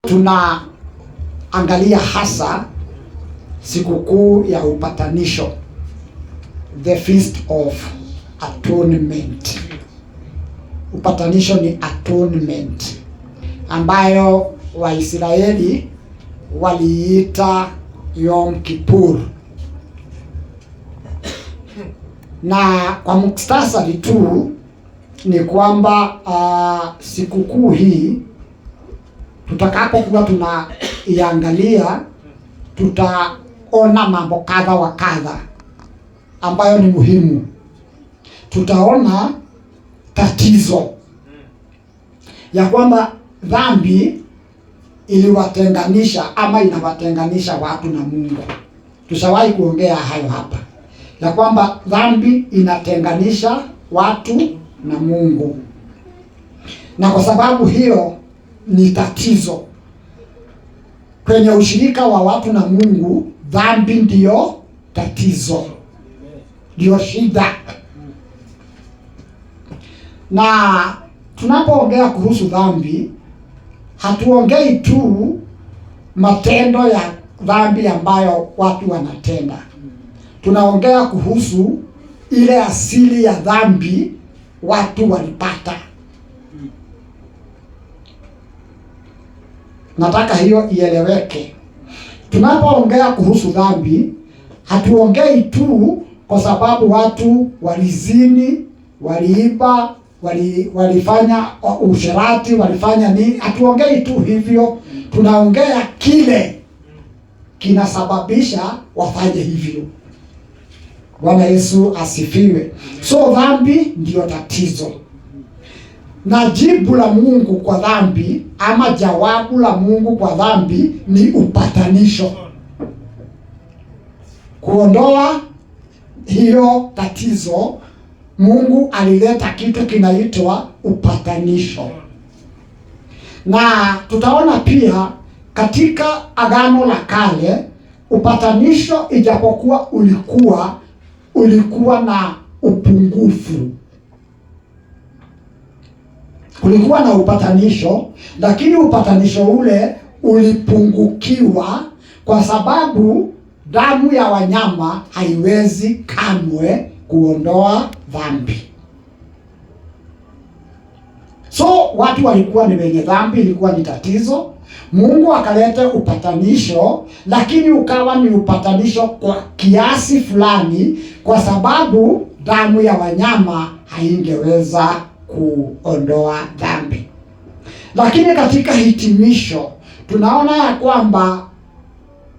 tunaangalia hasa sikukuu ya upatanisho, the Feast of Atonement. Upatanisho ni atonement, ambayo Waisraeli waliita Yom Kippur. Na kwa mukhtasari tu ni kwamba sikukuu hii tutakapokuwa tunaiangalia, tutaona mambo kadha wa kadha ambayo ni muhimu. Tutaona tatizo ya kwamba dhambi iliwatenganisha ama inawatenganisha watu na Mungu. Tushawahi kuongea hayo hapa, ya kwamba dhambi inatenganisha watu na Mungu, na kwa sababu hiyo ni tatizo kwenye ushirika wa watu na Mungu. Dhambi ndiyo tatizo, ndiyo shida. Na tunapoongea kuhusu dhambi, hatuongei tu matendo ya dhambi ambayo watu wanatenda. Tunaongea kuhusu ile asili ya dhambi watu walipata. Nataka hiyo ieleweke. Tunapoongea kuhusu dhambi, hatuongei tu kwa sababu watu walizini, waliiba, walifanya usherati, walifanya nini. Hatuongei tu hivyo, tunaongea kile kinasababisha wafanye hivyo. Bwana Yesu asifiwe. So dhambi ndiyo tatizo, na jibu la Mungu kwa dhambi ama jawabu la Mungu kwa dhambi ni upatanisho. Kuondoa hiyo tatizo, Mungu alileta kitu kinaitwa upatanisho. Na tutaona pia katika Agano la Kale, upatanisho ijapokuwa ulikuwa na upungufu. Kulikuwa na upatanisho, lakini upatanisho ule ulipungukiwa kwa sababu damu ya wanyama haiwezi kamwe kuondoa dhambi. So watu walikuwa ni wenye dhambi, ilikuwa ni tatizo. Mungu akaleta upatanisho, lakini ukawa ni upatanisho kwa kiasi fulani, kwa sababu damu ya wanyama haingeweza kuondoa dhambi. Lakini katika hitimisho tunaona ya kwamba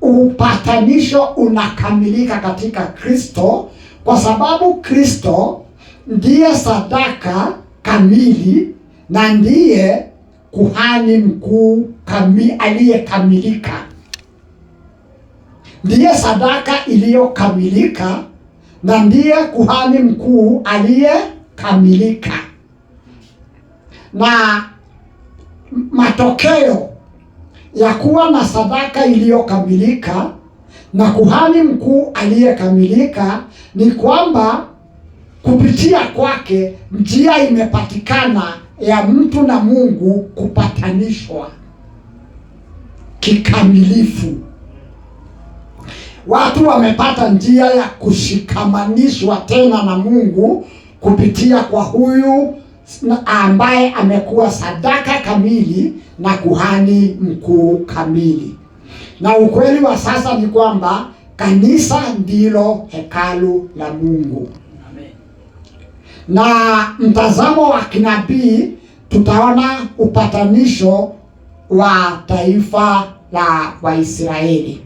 upatanisho unakamilika katika Kristo, kwa sababu Kristo ndiye sadaka kamili na ndiye kuhani mkuu aliyekamilika. Ndiye sadaka iliyokamilika na ndiye kuhani mkuu aliyekamilika. Na matokeo ya kuwa na sadaka iliyokamilika na kuhani mkuu aliyekamilika ni kwamba kupitia kwake njia imepatikana ya mtu na Mungu kupatanishwa kikamilifu. Watu wamepata njia ya kushikamanishwa tena na Mungu kupitia kwa huyu ambaye amekuwa sadaka kamili na kuhani mkuu kamili. Na ukweli wa sasa ni kwamba kanisa ndilo hekalu la Mungu. Amen. Na mtazamo wa kinabii tutaona upatanisho wa taifa la Waisraeli.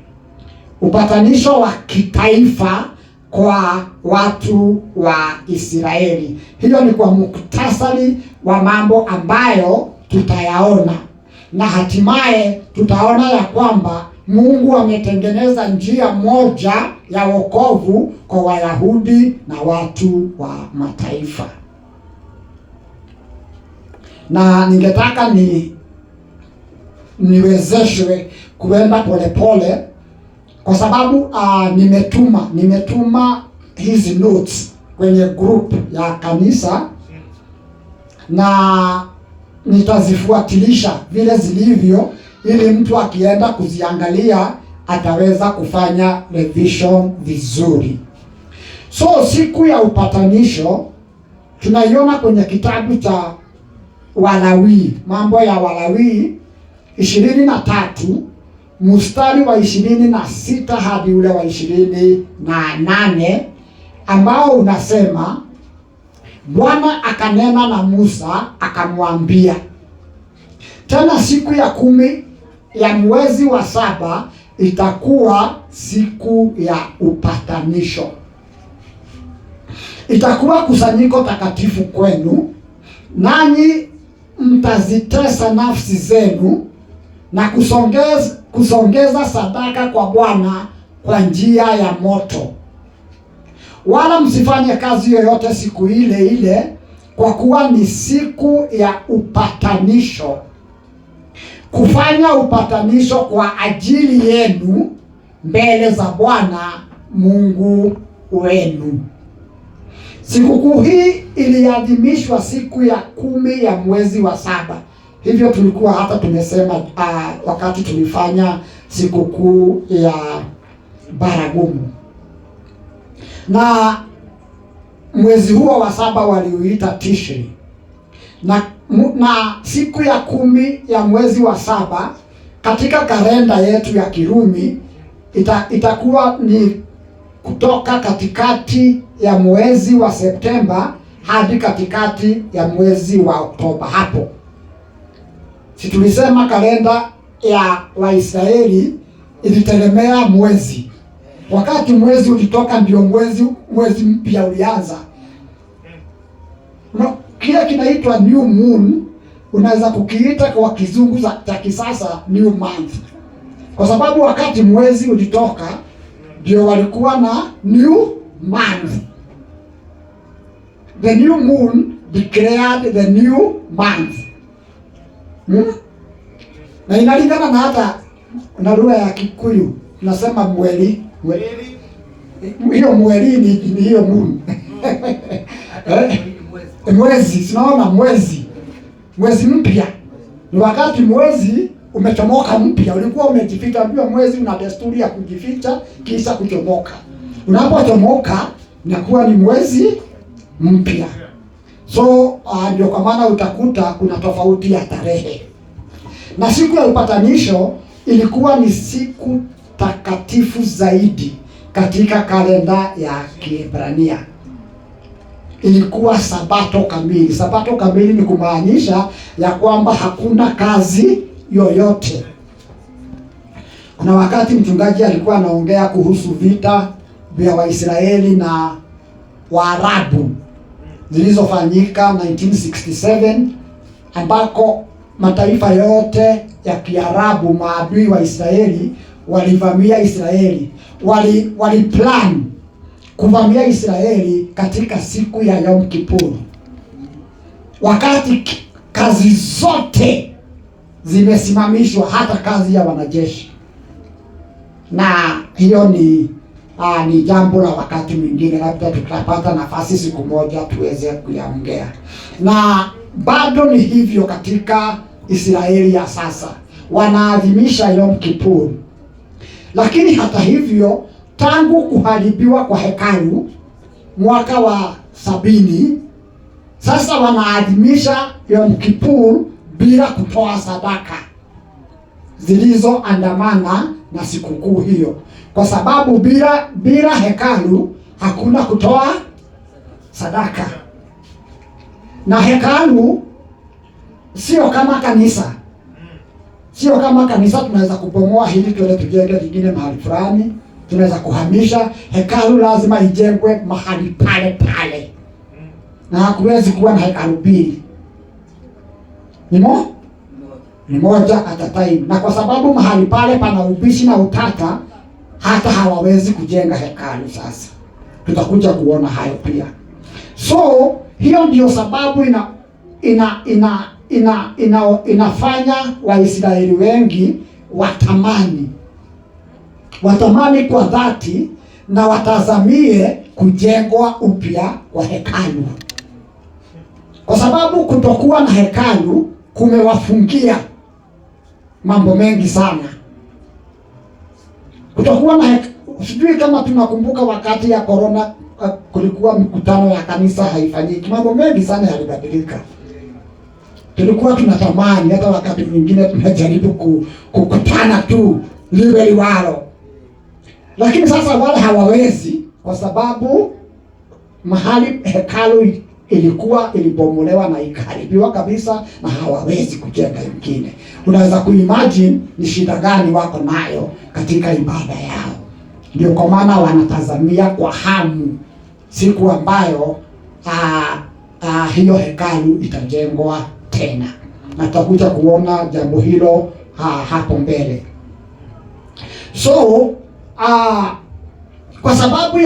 Upatanisho wa kitaifa kwa watu wa Israeli. Hiyo ni kwa muktasari wa mambo ambayo tutayaona, na hatimaye tutaona ya kwamba Mungu ametengeneza njia moja ya wokovu kwa Wayahudi na watu wa mataifa. Na ningetaka niwezeshwe kuenda polepole kwa sababu nimetuma hizi notes kwenye group ya kanisa, na nitazifuatilisha vile zilivyo ili mtu akienda kuziangalia ataweza kufanya revision vizuri. So siku ya upatanisho tunaiona kwenye kitabu cha Walawi, mambo ya Walawi 23 mstari wa 26 hadi ule wa 28, ambao unasema, Bwana akanena na Musa akamwambia, tena siku ya 10 ya mwezi wa 7 itakuwa siku ya upatanisho. Itakuwa kusanyiko takatifu kwenu, nanyi mtazitesa nafsi zenu na kusongeza sadaka kwa Bwana kwa njia ya moto. Wala msifanye kazi yoyote siku ile ile, kwa kuwa ni siku ya upatanisho, kufanya upatanisho kwa ajili yenu mbele za Bwana Mungu wenu. Sikukuu hii iliadhimishwa siku ya 10 ya mwezi wa 7. Hivyo tulikuwa hata tumesema wakati tulifanya sikukuu ya baragumu. Na mwezi huo wa 7 waliuita Tishri. Na siku ya 10 ya mwezi wa 7 katika kalenda yetu ya Kirumi itakuwa ni kutoka katikati ya mwezi wa Septemba hadi katikati ya mwezi wa Oktoba. Hapo si tulisema kalenda ya Waisraeli ilitegemea mwezi. Wakati mwezi ulitoka ndio mwezi mpya ulianza. Kile kinaitwa new moon, unaweza kukiita kwa kizungu cha kisasa new month, kwa sababu wakati mwezi ulitoka ndio walikuwa na new month. The new moon declared the new month. Na inalingana na hata na lugha ya Kikuyu nasema mweli. Hiyo mweli ni hiyo moon. Mwezi, tunaona mwezi mpya ni wakati mwezi umechomoka mpya. Ulikuwa umejificha, ndio mwezi una desturi ya kujificha kisha kuchomoka. Unapochomoka inakuwa ni mwezi mpya. So ndio kwa maana utakuta kuna tofauti ya tarehe. Na siku ya upatanisho ilikuwa ni siku takatifu zaidi katika kalenda ya Kiebrania. Ilikuwa sabato kamili. Sabato kamili ni kumaanisha ya kwamba hakuna kazi yoyote. Kuna wakati mchungaji alikuwa anaongea kuhusu vita vya Waisraeli na Waarabu zilizofanyika 1967, ambako mataifa yote ya Kiarabu, maadui wa Israeli, walivamia Israeli. Wali plan kuvamia Israeli katika siku ya Yom Kippur, wakati kazi zote zimesimamishwa, hata kazi ya wanajeshi. Na hiyo ni jambo la wakati mwingine, labda tutapata nafasi siku moja tuweze kuyaongea. Na bado ni hivyo katika Israeli ya sasa, wanaadhimisha Yom Kippur. Lakini hata hivyo, tangu kuharibiwa kwa hekalu mwaka wa 70, sasa wanaadhimisha Yom Kippur bila kutoa sadaka zilizoandamana na sikukuu hiyo, kwa sababu bila hekalu hakuna kutoa sadaka. Na hekalu sio kama kanisa. Sio kama kanisa tunaweza kubomoa hili tuende tujenge lingine mahali fulani, tunaweza kuhamisha. Hekalu lazima ijengwe mahali pale pale, na hakuwezi kuwa na hekalu mbili. Ni moja at a time. Na kwa sababu mahali pale pana ubishi na utata, hata hawawezi kujenga hekalu. Sasa tutakuja kuona hayo pia. So hiyo ndio sababu inafanya Waisraeli wengi watamani kwa dhati na watazamie kujengwa upya kwa hekalu, kwa sababu kutokuwa na hekalu kumewafungia mambo mengi sana. Kutakuwa na sijui kama tunakumbuka wakati ya corona, kulikuwa mikutano ya kanisa haifanyiki. Mambo mengi sana yalibadilika. Tulikuwa tunatamani hata wakati mwingine tunajaribu kukutana tu liwe liwalo. Lakini sasa wale hawawezi, kwa sababu mahali hekalu ilibomolewa na ikaharibiwa kabisa, na hawawezi kujenga ingine. Unaweza kuimagine ni shida gani wako nayo katika ibada yao. Ndio kwa maana wanatazamia kwa hamu siku ambayo hiyo hekalu itajengwa tena, na tutakuja kuona jambo hilo hapo mbele. So kwa sababu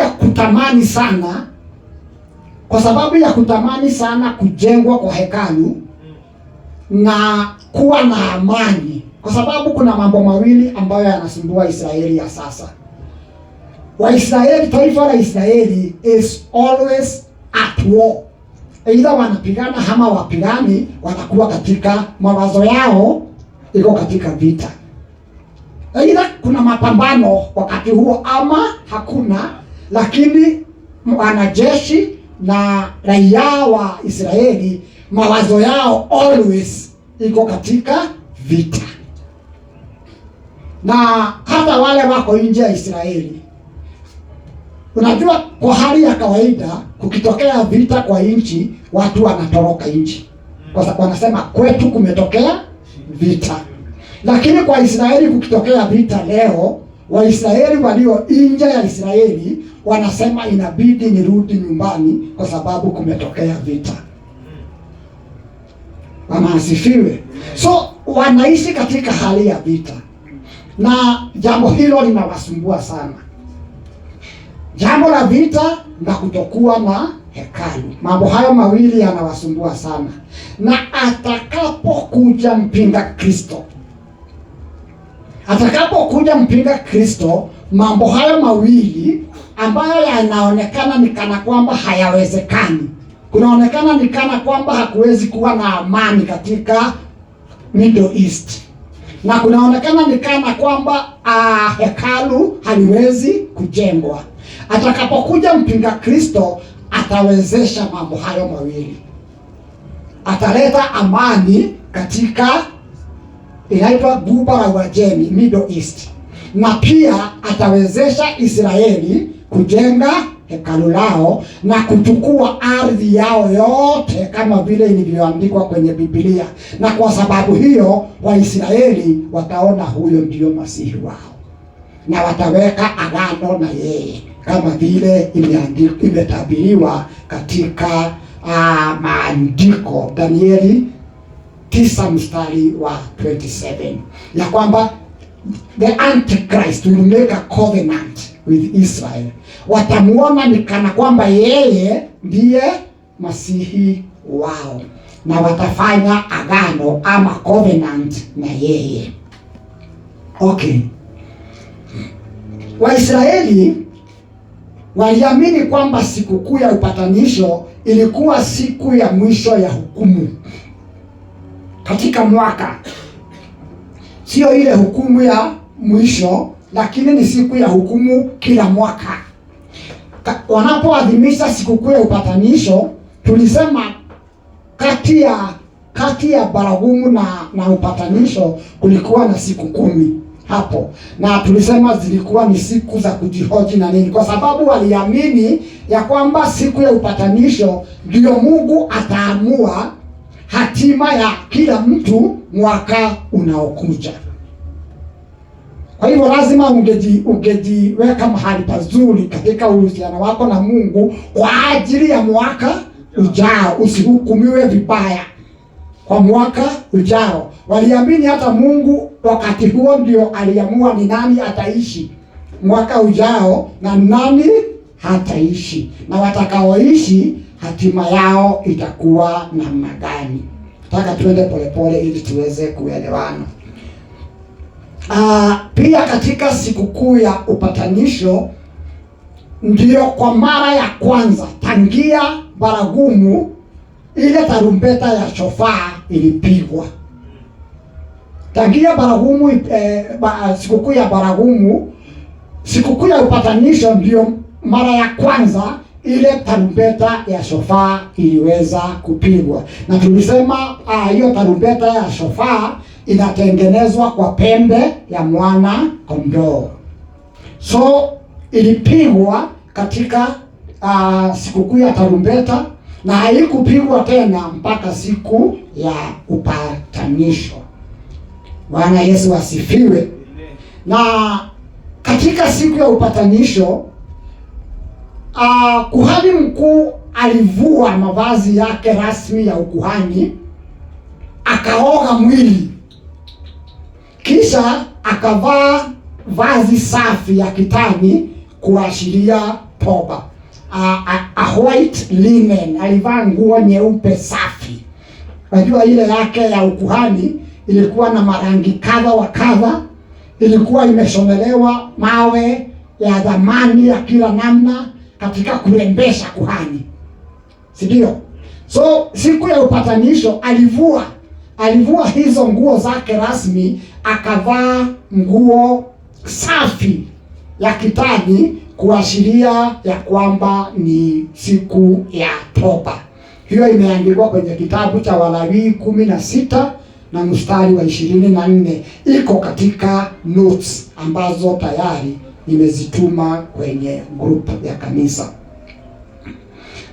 ya kutamani sana kujengwa kwa hekalu na kuwa na amani, kwa sababu kuna mambo mawili ambayo yanasumbua Israeli ya sasa. Waisraeli, taifa la Israeli is always at war. Either wanapigana ama wapigani, wanakuwa katika mawazo yao iko katika vita. Either kuna mapambano wakati huo ama hakuna, lakini wanajeshi na raia wa Israeli mawazo yao always iko katika vita. Na hata wale wako nje ya Israeli, unajua kwa hali ya kawaida kukitokea vita kwa nchi, watu wanatoroka nchi, kwa sababu wanasema kwetu kumetokea vita. Lakini kwa Israeli kukitokea vita leo, Waisraeli walio nje ya Israeli wanasema inabidi nirudi nyumbani kwa sababu kumetokea vita. Bwana asifiwe. So wanaishi katika hali ya vita, na jambo hilo linawasumbua sana. Jambo la vita na kutokuwa na hekalu, mambo hayo mawili yanawasumbua sana. Na atakapokuja mpinga Kristo, mambo hayo mawili ambayo yanaonekana ni kana kwamba hayawezekani, kunaonekana ni kana kwamba hakuwezi kuwa na amani katika Middle East, na kunaonekana ni kana kwamba hekalu haliwezi kujengwa. Atakapokuja mpinga Kristo, atawezesha mambo hayo mawili. Ataleta amani katika inaitwa Ghuba la Uajemi, Middle East, na pia atawezesha Israeli kujenga hekalu lao na kuchukua ardhi yao yote kama vile ilivyoandikwa kwenye Biblia. Na kwa sababu hiyo Waisraeli wataona huyo ndio Masihi wao, na wataweka agano na yeye kama vile imetabiriwa katika maandiko, Danieli 9 mstari wa 27, ya kwamba the Antichrist will make a covenant with Israel. Watamuona ni kana kwamba yeye ndiye Masihi wao, na watafanya agano ama covenant na yeye. Okay. Waisraeli waliamini kwamba sikukuu ya upatanisho ilikuwa siku ya mwisho ya hukumu katika mwaka. Sio ile hukumu ya mwisho, lakini ni siku ya hukumu kila mwaka. Wanapoadhimisha sikukuu ya upatanisho, tulisema kati ya baragumu na upatanisho kulikuwa na siku 10 hapo, na tulisema zilikuwa ni siku za kujihoji na nini, kwa sababu waliamini ya kwamba siku ya upatanisho ndio Mungu ataamua hatima ya kila mtu mwaka unaokuja. Kwa hivyo lazima ungejiweka mahali pazuri katika uhusiano wako na Mungu kwa ajili ya mwaka ujao, usihukumiwe vibaya kwa mwaka ujao. Waliamini hata Mungu wakati huo ndio aliamua ni nani ataishi mwaka ujao na nani hataishi, na watakaoishi hatima yao itakuwa namna gani. Nataka tuende polepole ili tuweze kuelewana. Pia katika sikukuu ya upatanisho ndio kwa mara ya kwanza tangia baragumu ile tarumbeta ya shofaa ilipigwa. tangia baragumu, sikukuu ya baragumu, sikukuu ya upatanisho ndio mara ya kwanza ile tarumbeta ya shofaa iliweza kupigwa, na tulisema hiyo tarumbeta ya shofaa inatengenezwa kwa pembe ya mwana kondoo. So ilipigwa katika sikukuu ya tarumbeta, na haikupigwa tena mpaka siku ya upatanisho. Bwana Yesu asifiwe. Na katika siku ya upatanisho kuhani mkuu alivua mavazi yake rasmi ya ukuhani, akaoga mwili, kisha akavaa vazi safi ya kitani kuashiria toba. A white linen, alivaa nguo nyeupe safi. Unajua ile yake ya ukuhani ilikuwa na marangi kadha wa kadha, ilikuwa imeshonelewa mawe ya dhamani ya kila namna katika kurembesha kuhani, si ndio? So siku ya upatanisho alivua hizo nguo zake rasmi, akavaa nguo safi ya kitani kuashiria ya kwamba ni siku ya toba. Hiyo imeandikwa kwenye kitabu cha Walawi 16 na mstari wa 24. Iko katika notes ambazo tayari nimezituma kwenye group ya kanisa.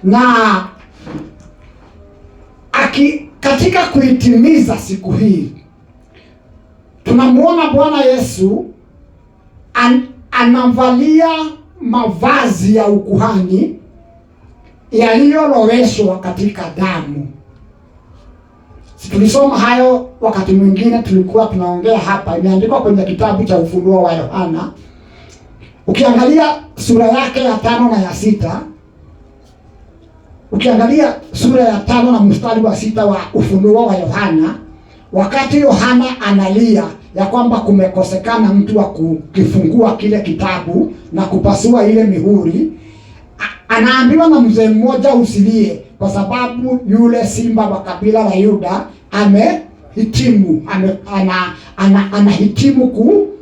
Na katika kuitimiza siku hii tunamuona Bwana Yesu anavalia mavazi ya ukuhani yaliyoloweshwa katika damu. Tulisoma hayo wakati mwingine tulikuwa tunaongea hapa, imeandikwa kwenye kitabu cha Ufunuo wa Yohana. Ukiangalia sura yake ya 5 na ya 6, ukiangalia sura ya 5 na mstari wa 6 wa Ufunuo wa Yohana, wakati Yohana analia ya kwamba kumekosekana mtu wa kukifungua kile kitabu na kupasua ile mihuri, anaambiwa na mzee mmoja, usilie kwa sababu yule simba wa kabila la Yuda amehitimu, anahitimu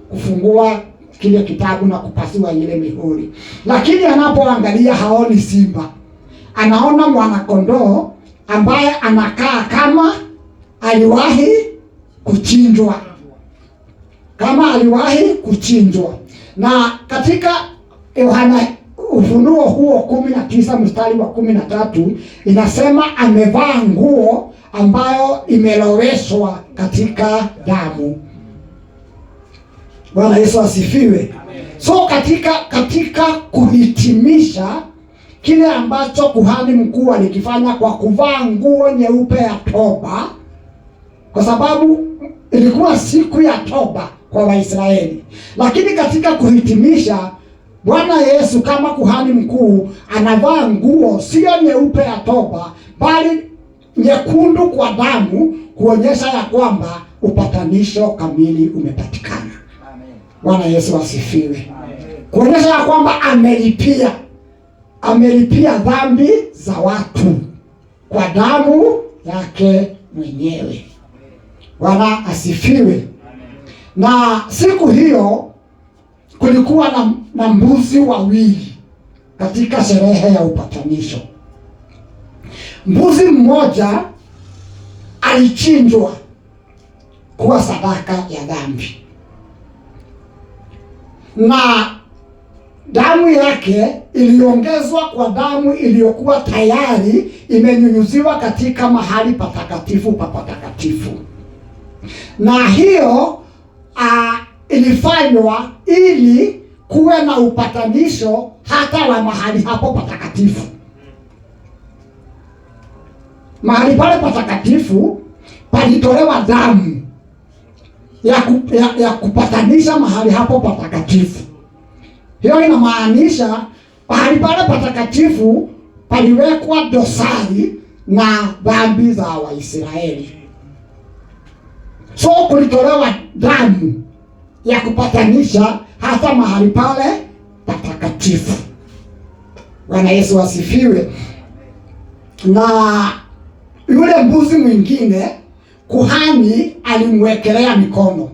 kufungua kile kitabu na kupasua ile mihuri. Lakini anapoangalia haoni simba, anaona mwanakondoo ambaye anakaa kama aliwahi kuchinjwa, Na katika Yohana Ufunuo huo 19 mstari wa 13 inasema amevaa nguo ambayo imeloweshwa katika damu. Bwana Yesu asifiwe. So katika kuhitimisha kile ambacho kuhani mkuu alikifanya kwa kuvaa nguo nyeupe ya toba, kwa sababu ilikuwa siku ya toba kwa Waisraeli, lakini katika kuhitimisha Bwana Yesu kama kuhani mkuu anavaa nguo sio nyeupe ya toba, bali nyekundu kwa damu, kuonyesha ya kwamba upatanisho kamili umepatikana. Amen. Bwana Yesu asifiwe. Kuonyesha ya kwamba amelipia dhambi za watu kwa damu yake mwenyewe. Bwana asifiwe. Na siku hiyo kulikuwa na mbuzi wawili katika sherehe ya upatanisho. Mbuzi mmoja alichinjwa kuwa sadaka ya dhambi, na damu yake iliongezwa kwa damu iliyokuwa tayari imenyunyuziwa katika mahali patakatifu pa patakatifu. Na hiyo ilifanywa ili kuwe na upatanisho hata wa mahali hapo patakatifu. Mahali pale patakatifu palitolewa damu ya kupatanisha mahali hapo patakatifu. Hiyo inamaanisha mahali pale patakatifu paliwekwa dosari na dhambi za Waisraeli. So kulitolewa damu ya kupatanisha hata mahali pale patakatifu. Bwana Yesu asifiwe. Na yule mbuzi mwingine kuhani alimwekelea mikono.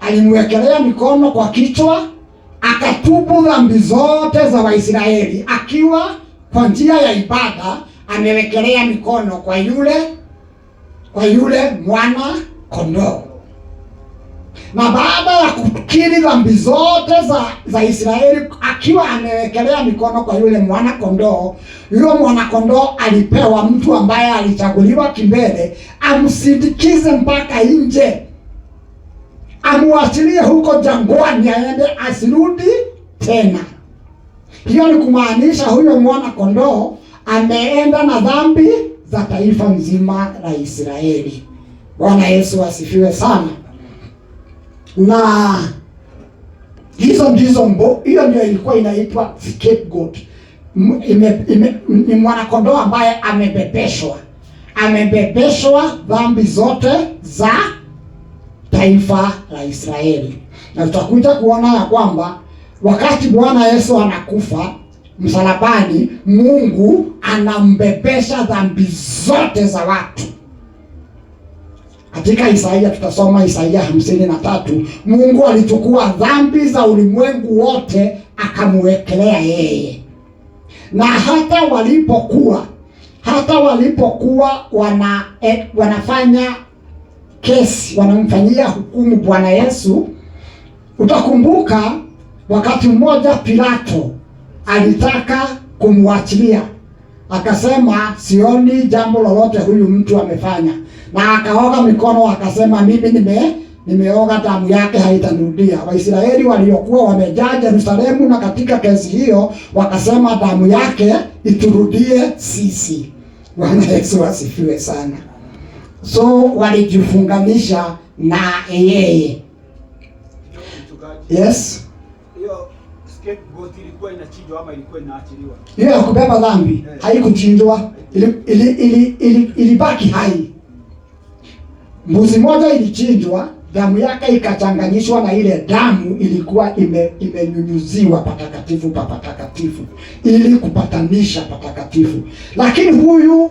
Alimwekelea mikono kwa kichwa, akatubu dhambi zote za Waisraeli, akiwa kwa njia ya ibada amewekelea mikono kwa yule mwana kondoo. Na baada ya kukiri dhambi zote za Israeli, akiwa amewekelea mikono kwa yule mwana kondoo, yule mwana kondoo alipewa mtu ambaye alichaguliwa kimbele amsindikize mpaka nje, amuachilie huko jangwani aende asirudi tena. Hiyo ni kumaanisha huyo mwana kondoo ameenda na dhambi za taifa nzima la Israeli. Bwana Yesu asifiwe sana. Na hiyo ndio ilikuwa inaitwa scapegoat. Ni mwana kondoo ambaye amebebeshwa dhambi zote za taifa la Israeli. Na tutakuja kuona ya kwamba wakati Bwana Yesu anakufa msalabani, Mungu anambebesha dhambi zote za watu. Katika Isaia, tutasoma Isaia 53, Mungu alichukua dhambi za ulimwengu wote akamwekelea yeye. Na hata walipokuwa wanafanya kesi, wanamfanyia hukumu Bwana Yesu, utakumbuka wakati mmoja Pilato alitaka kumwachilia, akasema sioni jambo lolote huyu mtu amefanya, na akaoga mikono akasema mimi nimeoga, damu yake haitanudia. Waisraeli waliokuwa wamejaa Yerusalemu na katika kesi hiyo wakasema damu yake iturudie sisi. Bwana Yesu asifiwe sana. So walijifunganisha na yeye. Yes. Hiyo scapegoat ilikuwa inachinjwa ama ilikuwa inaachiliwa? Hiyo ya kubeba dhambi haikuchinjwa, ilibaki hai. Mbuzi moja ilichinjwa, damu yake ikachanganyishwa na ile damu ilikuwa imenyunyuziwa patakatifu pa patakatifu ili kupatanisha patakatifu. Lakini huyu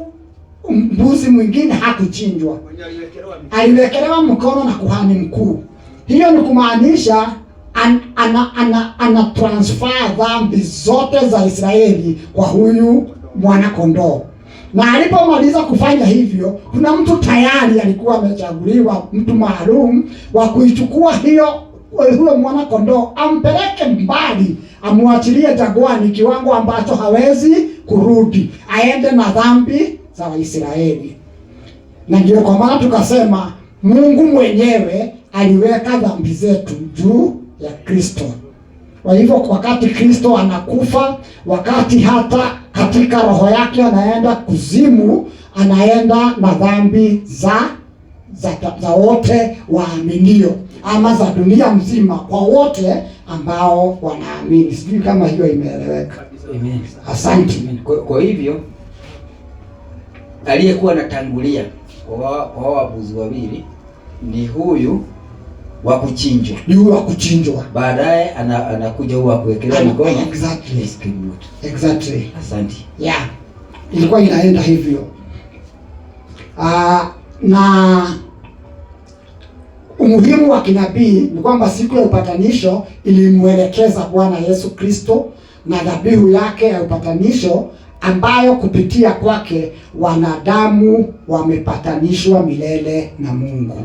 mbuzi mwingine hakuchinjwa, aliwekelewa mkono na kuhani mkuu. Hiyo ni kumaanisha ana transfer dhambi zote za Israeli kwa huyu mwana kondoo. Na alipomaliza kufanya hivyo, kuna mtu tayari alikuwa amechaguliwa, mtu maalum wa kuichukua huyo mwana kondoo ampeleke mbali, amuachilie jangwani, kiwango ambacho hawezi kurudi, aende na dhambi za Waisraeli. Na ndio kwa maana tukasema Mungu mwenyewe aliweka dhambi zetu juu ya Kristo. Kwa hivyo wakati Kristo anakufa, wakati hata katika roho yake anaenda kuzimu, anaenda na dhambi za wote waaminio, ama za dunia mzima, kwa wote ambao wanaamini. Sijui kama hiyo imeeleweka. Amen. Asante. Kwa hivyo aliyekuwa anatangulia kwa wabuzi wawili ni huyu wa kuchinjwa. Ni huyu wa kuchinjwa. Baadaye anakuja huyu wa kuwekelea mikono. Exactly. Asante. Yeah. Ilikuwa inaenda hivyo. Na umuhimu wa kinabii ni kwamba siku ya upatanisho ilimwelekeza Bwana Yesu Kristo na dhabihu yake ya upatanisho, ambayo kupitia kwake wanadamu wamepatanishwa milele na Mungu.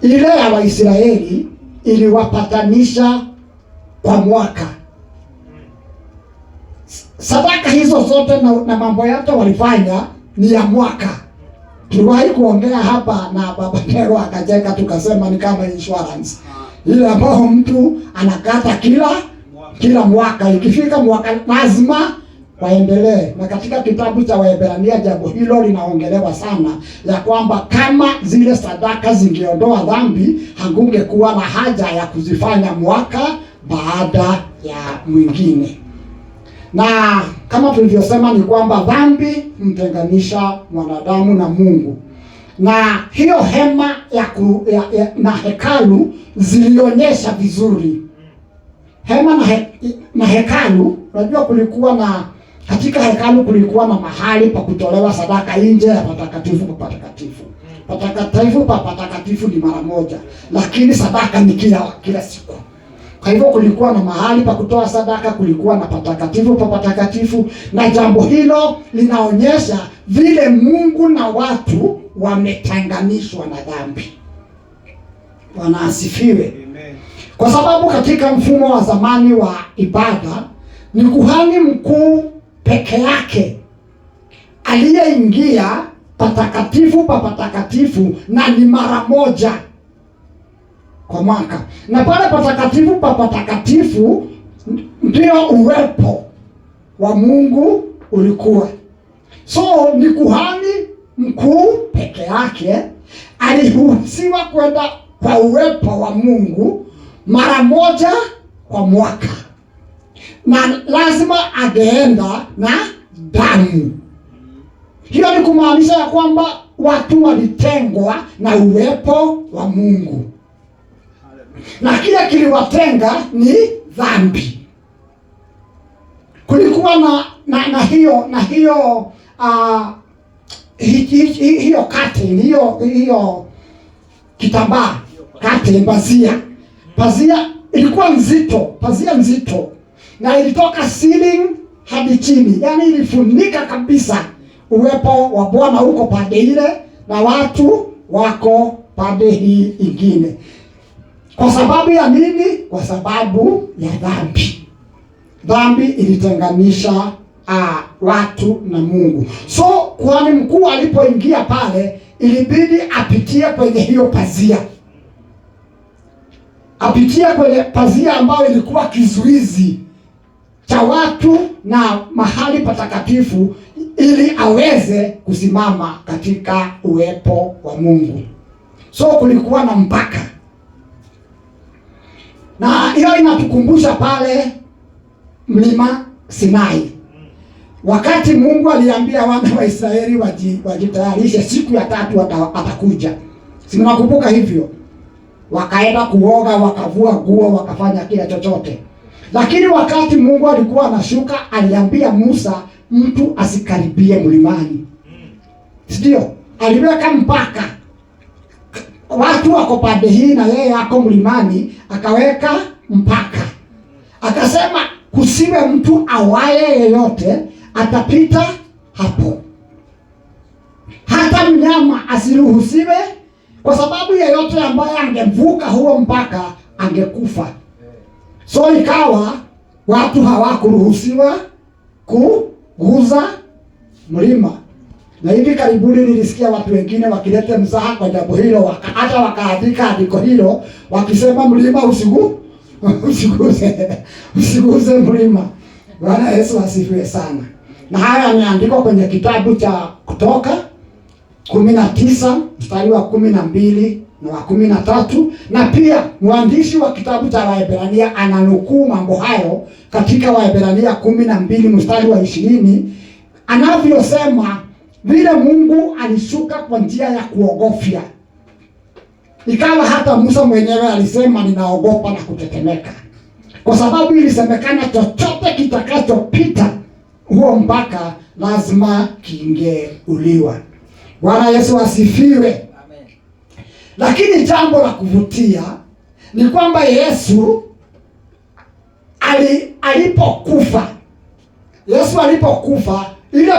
Ile ya Waisraeli iliwapatanisha kwa mwaka. Sadaka hizo zote na mambo yote walifanya ni ya mwaka. Tuliwahi kuongea hapa na Baba Nero akacheka, tukasema ni kama insurance ile ambayo mtu anakata kila mwaka, ikifika mwaka lazima waendelee. Na katika kitabu cha Waebrania jambo hilo linaongelewa sana, ya kwamba kama zile sadaka zingeondoa dhambi, hakungekuwa na haja ya kuzifanya mwaka baada ya mwingine. Na kama tulivyosema ni kwamba dhambi mtenganisha mwanadamu na Mungu. Na hiyo hema na hekalu zilionyesha vizuri. Hema na hekalu, unajua kulikuwa Katika hekalu kulikuwa na mahali pa kutolewa sadaka nje ya patakatifu pa patakatifu. Patakatifu pa patakatifu ni mara moja, lakini sadaka ni kila siku. Kwa hivyo kulikuwa na mahali pa kutoa sadaka, kulikuwa na patakatifu pa patakatifu, na jambo hilo linaonyesha vile Mungu na watu wametenganishwa na dhambi. Bwana asifiwe. Amen. Kwa sababu katika mfumo wa zamani wa ibada ni kuhani mkuu peke yake aliyeingia patakatifu pa patakatifu, na ni mara moja kwa mwaka. Na pale patakatifu pa patakatifu ndio uwepo wa Mungu ulikuwa. So ni kuhani mkuu peke yake aliruhusiwa kwenda kwa uwepo wa Mungu mara moja kwa mwaka, na lazima ageenda na damu. Hiyo ni kumaanisha ya kwamba watu walitengwa na uwepo wa Mungu, na kile kiliwatenga ni dhambi. Kulikuwa na hiyo curtain, hiyo kitambaa, curtain, pazia ilikuwa nzito, pazia nzito, na ilitoka ceiling hadi chini, yani ilifunika kabisa uwepo wa Bwana huko pande ile na watu wako pande hii ingine. Kwa sababu ya nini? Kwa sababu ya dhambi. Dhambi ilitenganisha watu na Mungu. So kuhani mkuu alipoingia pale, ilibidi apitie kwenye hiyo pazia. Apitie kwenye pazia ambayo ilikuwa kizuizi cha watu na mahali patakatifu, ili aweze kusimama katika uwepo wa Mungu. So kulikuwa na mpaka. Na hiyo inatukumbusha pale mlima Sinai, wakati Mungu aliambia wana wa Israeli wajitayarishe, siku ya tatu atakuja. Si mnakumbuka hivyo? Wakaenda kuoga, wakavua nguo, wakafanya kila chochote. Lakini wakati Mungu alikuwa anashuka, aliambia Musa mtu asikaribie mlimani. Ndio, aliweka mpaka. Watu wako pande hii na yeye yako mlimani, akaweka mpaka. Akasema kusiwe mtu awaye yeyote atapita hapo. Hata mnyama asiruhusiwe, kwa sababu yeyote ambaye angevuka huo mpaka angekufa. So ikawa watu hawakuruhusiwa kuguza mlima. Na hivi karibuni nilisikia watu wengine wakileta mzaha kwa jambo hilo, hata wakaandika andiko hilo wakisema mlima usiguze mlima. Bwana Yesu asifiwe sana. Na haya yameandikwa kwenye kitabu cha Kutoka 19 mstari wa 12 na wa 13, na pia mwandishi wa kitabu cha Waebrania ananukuu mambo hayo katika Waebrania 12 mstari wa 20, anavyosema vile Mungu alishuka kwa njia ya kuogofya. Ikawa hata Musa mwenyewe alisema ninaogopa na kutetemeka, kwa sababu ilisemekana chochote kitakachopita huo mpaka lazima kiingeuliwa. Bwana Yesu asifiwe. Amen. Lakini jambo la kuvutia ni kwamba Yesu alipokufa, ile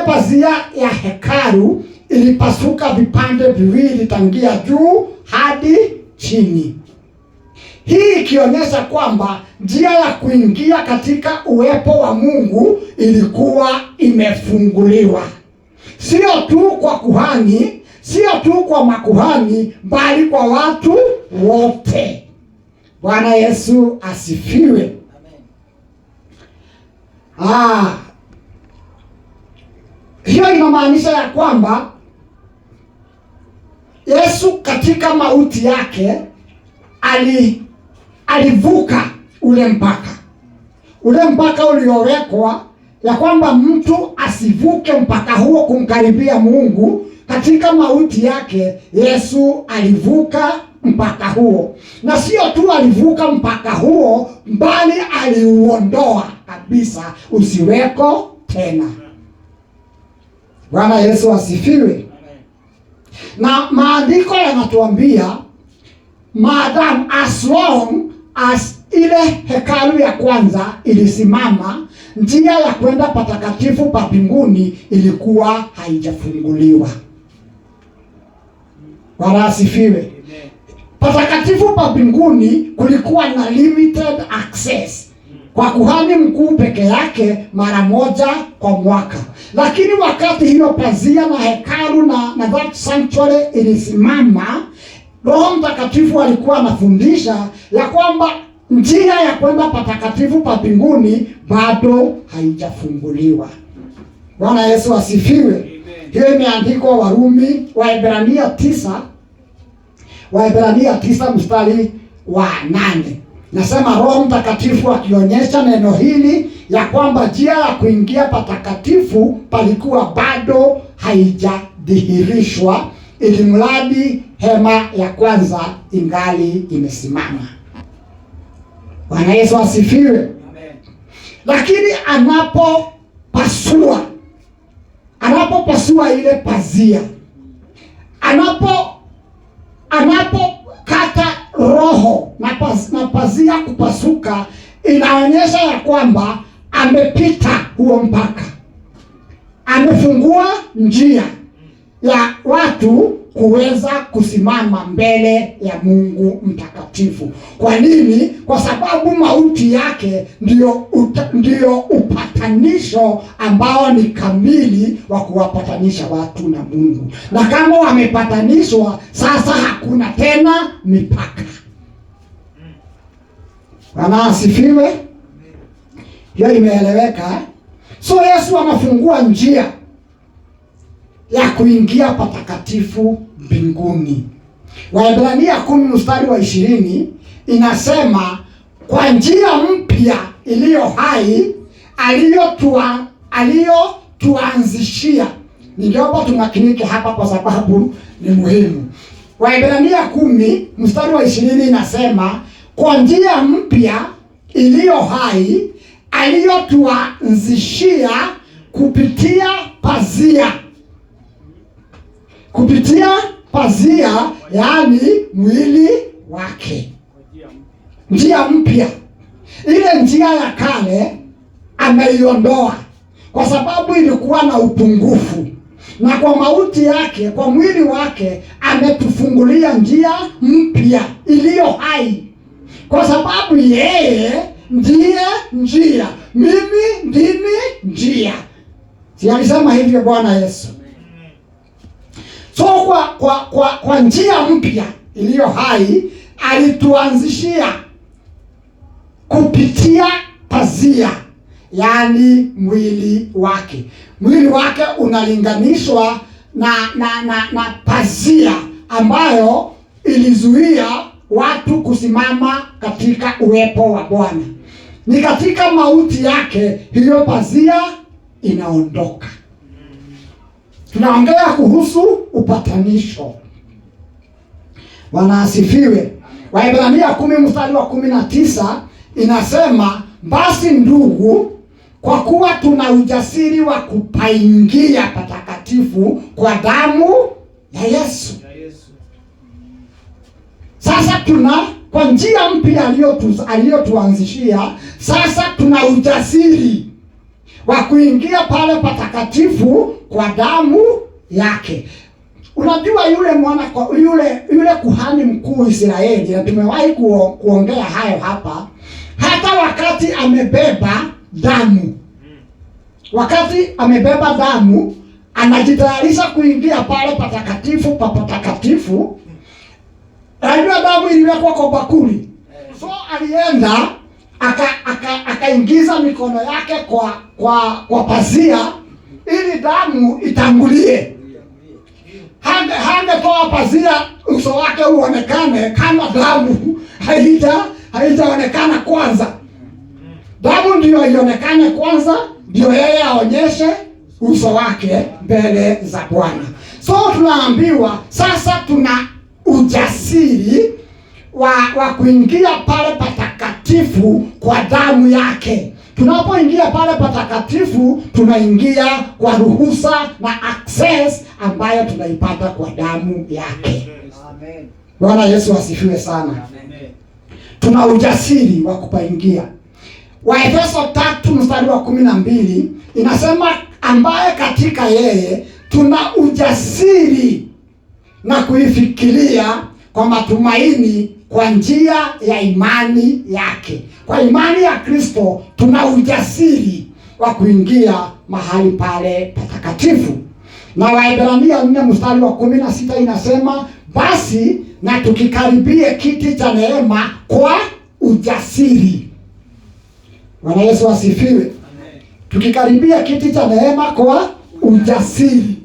pazia ya hekalu ilipasuka vipande viwili tangia juu hadi chini. Hii ikionyesha kwamba njia ya kuingia katika uwepo wa Mungu ilikuwa imefunguliwa. Sio tu kwa kuhani, sio tu kwa makuhani, bali kwa watu wote. Bwana Yesu asifiwe. Amen. Hiyo inamaanisha ya kwamba Yesu katika mauti yake alivuka ule mpaka uliowekwa ya kwamba mtu asivuke mpaka huo kumkaribia Mungu. Katika mauti yake Yesu alivuka mpaka huo, na sio tu alivuka mpaka huo, bali aliuondoa kabisa, usiweko tena. Bwana Yesu asifiwe. Na maandiko yanatuambia maadamu as long as ile hekalu ya kwanza ilisimama, njia ya kwenda patakatifu pa mbinguni ilikuwa haijafunguliwa. Bwana asifiwe. Patakatifu pa mbinguni kulikuwa na limited access kwa kuhani mkuu peke yake mara moja kwa mwaka. Lakini wakati hiyo pazia na hekalu na that sanctuary ilisimama, Roho Mtakatifu alikuwa anafundisha ya kwamba njia ya kwenda patakatifu pa mbinguni bado haijafunguliwa. Bwana Yesu asifiwe. Hiyo imeandikwa Waebrania 9 mstari wa 8. Nasema Roho Mtakatifu akionyesha neno hili ya kwamba njia ya kuingia patakatifu palikuwa bado haijadhihirishwa, ili mradi hema ya kwanza ingali imesimama. Bwana Yesu asifiwe. Amen. Lakini anapopasua ile pazia, anapokata roho na pazia kupasuka, inaonyesha ya kwamba amepita huo mpaka, amefungua njia ya watu kuweza kusimama mbele ya Mungu mtakatifu. Kwa nini? Kwa sababu mauti yake ndio upatanisho ambao ni kamili wa kuwapatanisha watu na Mungu. Na kama wamepatanishwa, sasa hakuna tena mipaka. Bwana asifiwe. Hiyo imeeleweka. So Yesu anafungua njia ya kuingia patakatifu mbinguni. Waebrania 10 mstari wa 20 inasema kwa njia mpya iliyo hai aliyotuanzishia. Ningeomba tumakinike hapa kwa sababu ni muhimu. Waebrania 10 mstari wa 20 inasema kwa njia mpya iliyo hai aliyotuanzishia kupitia pazia, yaani mwili wake. Njia mpya. Ile njia ya kale ameiondoa kwa sababu ilikuwa na upungufu, na kwa mauti yake, kwa mwili wake ametufungulia njia mpya iliyo hai, kwa sababu yeye ndiye njia. Mimi ndimi njia. Si alisema hivyo Bwana Yesu? So kwa njia mpya iliyo hai alituanzishia kupitia pazia, yaani mwili wake. Mwili wake unalinganishwa na pazia ambayo ilizuia watu kusimama katika uwepo wa Bwana. Ni katika mauti yake hiyo pazia inaondoka. Tunaongea kuhusu upatanisho. Bwana asifiwe. Waebrania 10 mstari wa 19 inasema basi ndugu, kwa kuwa tuna ujasiri wa kupaingia patakatifu kwa damu ya Yesu. Sasa kwa njia mpya aliyotuanzishia, sasa tuna ujasiri wa kuingia pale patakatifu kwa damu yake. Unajua yule kuhani mkuu Israeli, na tumewahi kuongea hayo hapa, hata wakati amebeba damu, anajitayarisha kuingia pale patakatifu pa patakatifu. Unajua damu iliwekwa kwa bakuli. So alienda akaingiza mikono yake kwa pazia ili damu itangulie. Hangetoa pazia uso wake uonekane kama damu haijaonekana kwanza. Damu ndio ionekane kwanza, ndio yeye aonyeshe uso wake mbele za Bwana. So tunaambiwa sasa tuna ujasiri wa kuingia pale patakatifu kwa damu yake. Tunapoingia pale patakatifu, tunaingia kwa ruhusa na access ambayo tunaipata kwa damu yake. Amen. Bwana Yesu asifiwe sana. Amen. Tuna ujasiri wa kupaingia. Waefeso 3:12 inasema ambaye katika yeye tuna ujasiri na kuifikiria kwa matumaini kwa njia ya imani yake. Kwa imani ya Kristo tuna ujasiri wa kuingia mahali pale patakatifu. Na Waebrania 4:16 inasema basi na tukikaribie kiti cha neema kwa ujasiri. Bwana Yesu asifiwe. Amen. Tukikaribia kiti cha neema kwa ujasiri.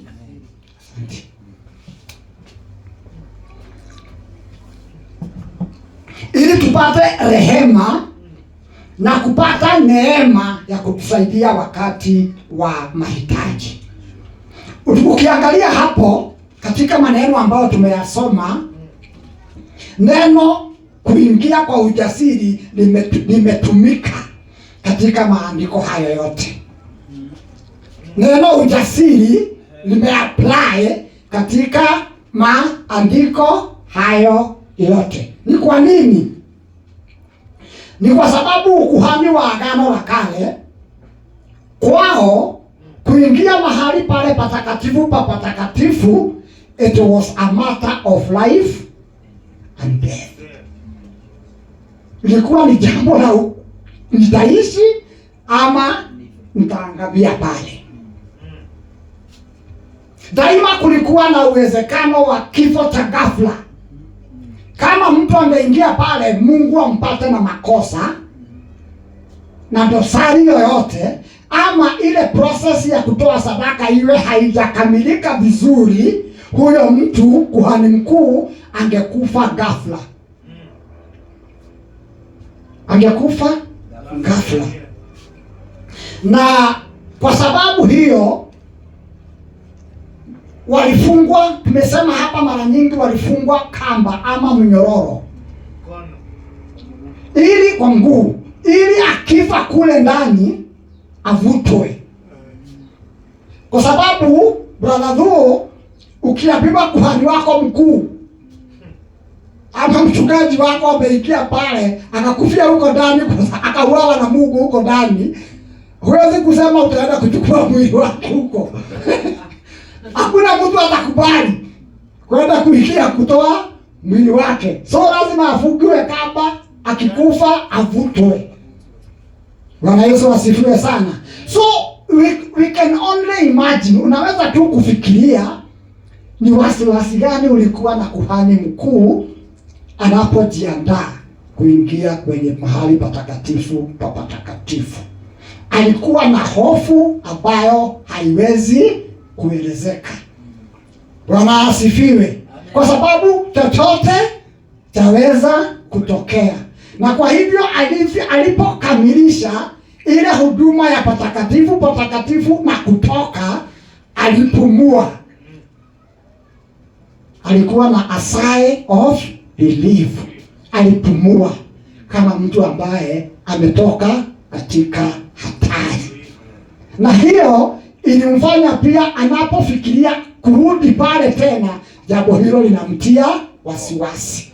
Ili tupate rehema na kupata neema ya kutusaidia wakati wa mahitaji. Ukiangalia hapo katika maneno ambayo tumeyasoma, neno kuingia kwa ujasiri limetumika katika maandiko hayo yote. Neno ujasiri limeapply katika maandiko hayo yote. Ni kwa nini? Ni kwa sababu ukuhani wa Agano la Kale kwao kuingia mahali pale patakatifu pa patakatifu, it was a matter of life and death. Ilikuwa ni jambo la nitaishi ama nitaangamia pale. Daima kulikuwa na uwezekano wa kifo cha ghafla. Kama mtu angeingia pale, Mungu ampate na makosa na dosari yoyote, ama ile process ya kutoa sadaka iwe haijakamilika vizuri, huyo mtu kuhani mkuu angekufa ghafla. Angekufa ghafla. Na kwa sababu hiyo walifungwa, tumesema hapa mara nyingi, walifungwa kamba ama mnyororo ili kwa mguu, ili akifa kule ndani avutwe. Kwa sababu brother Dhuo, ukiambiwa kuhani wako mkuu ama mchungaji wako ameingia pale akakufia huko ndani, akauawa na Mungu huko ndani, huwezi kusema utaenda kuchukua mwili wake huko. Hakuna mtu atakubali kwenda kuingia kutoa mwili wake. So lazima afungiwe kamba, akikufa avutwe. Bwana Yesu asifiwe sana. So we can only imagine, unaweza tu kufikiria ni wasiwasi gani ulikuwa na kuhani mkuu anapojiandaa kuingia kwenye mahali patakatifu pa patakatifu. Alikuwa na hofu ambayo haiwezi kuelezeka. Bwana asifiwe. Kwa sababu chochote chaweza kutokea. Na kwa hivyo alipokamilisha ile huduma ya patakatifu patakatifu na kutoka, alipumua. Alikuwa na a sigh of relief. Alipumua kama mtu ambaye ametoka katika hatari. Na hiyo ilimfanya pia anapofikiria kurudi pale tena, jambo hilo linamtia wasiwasi,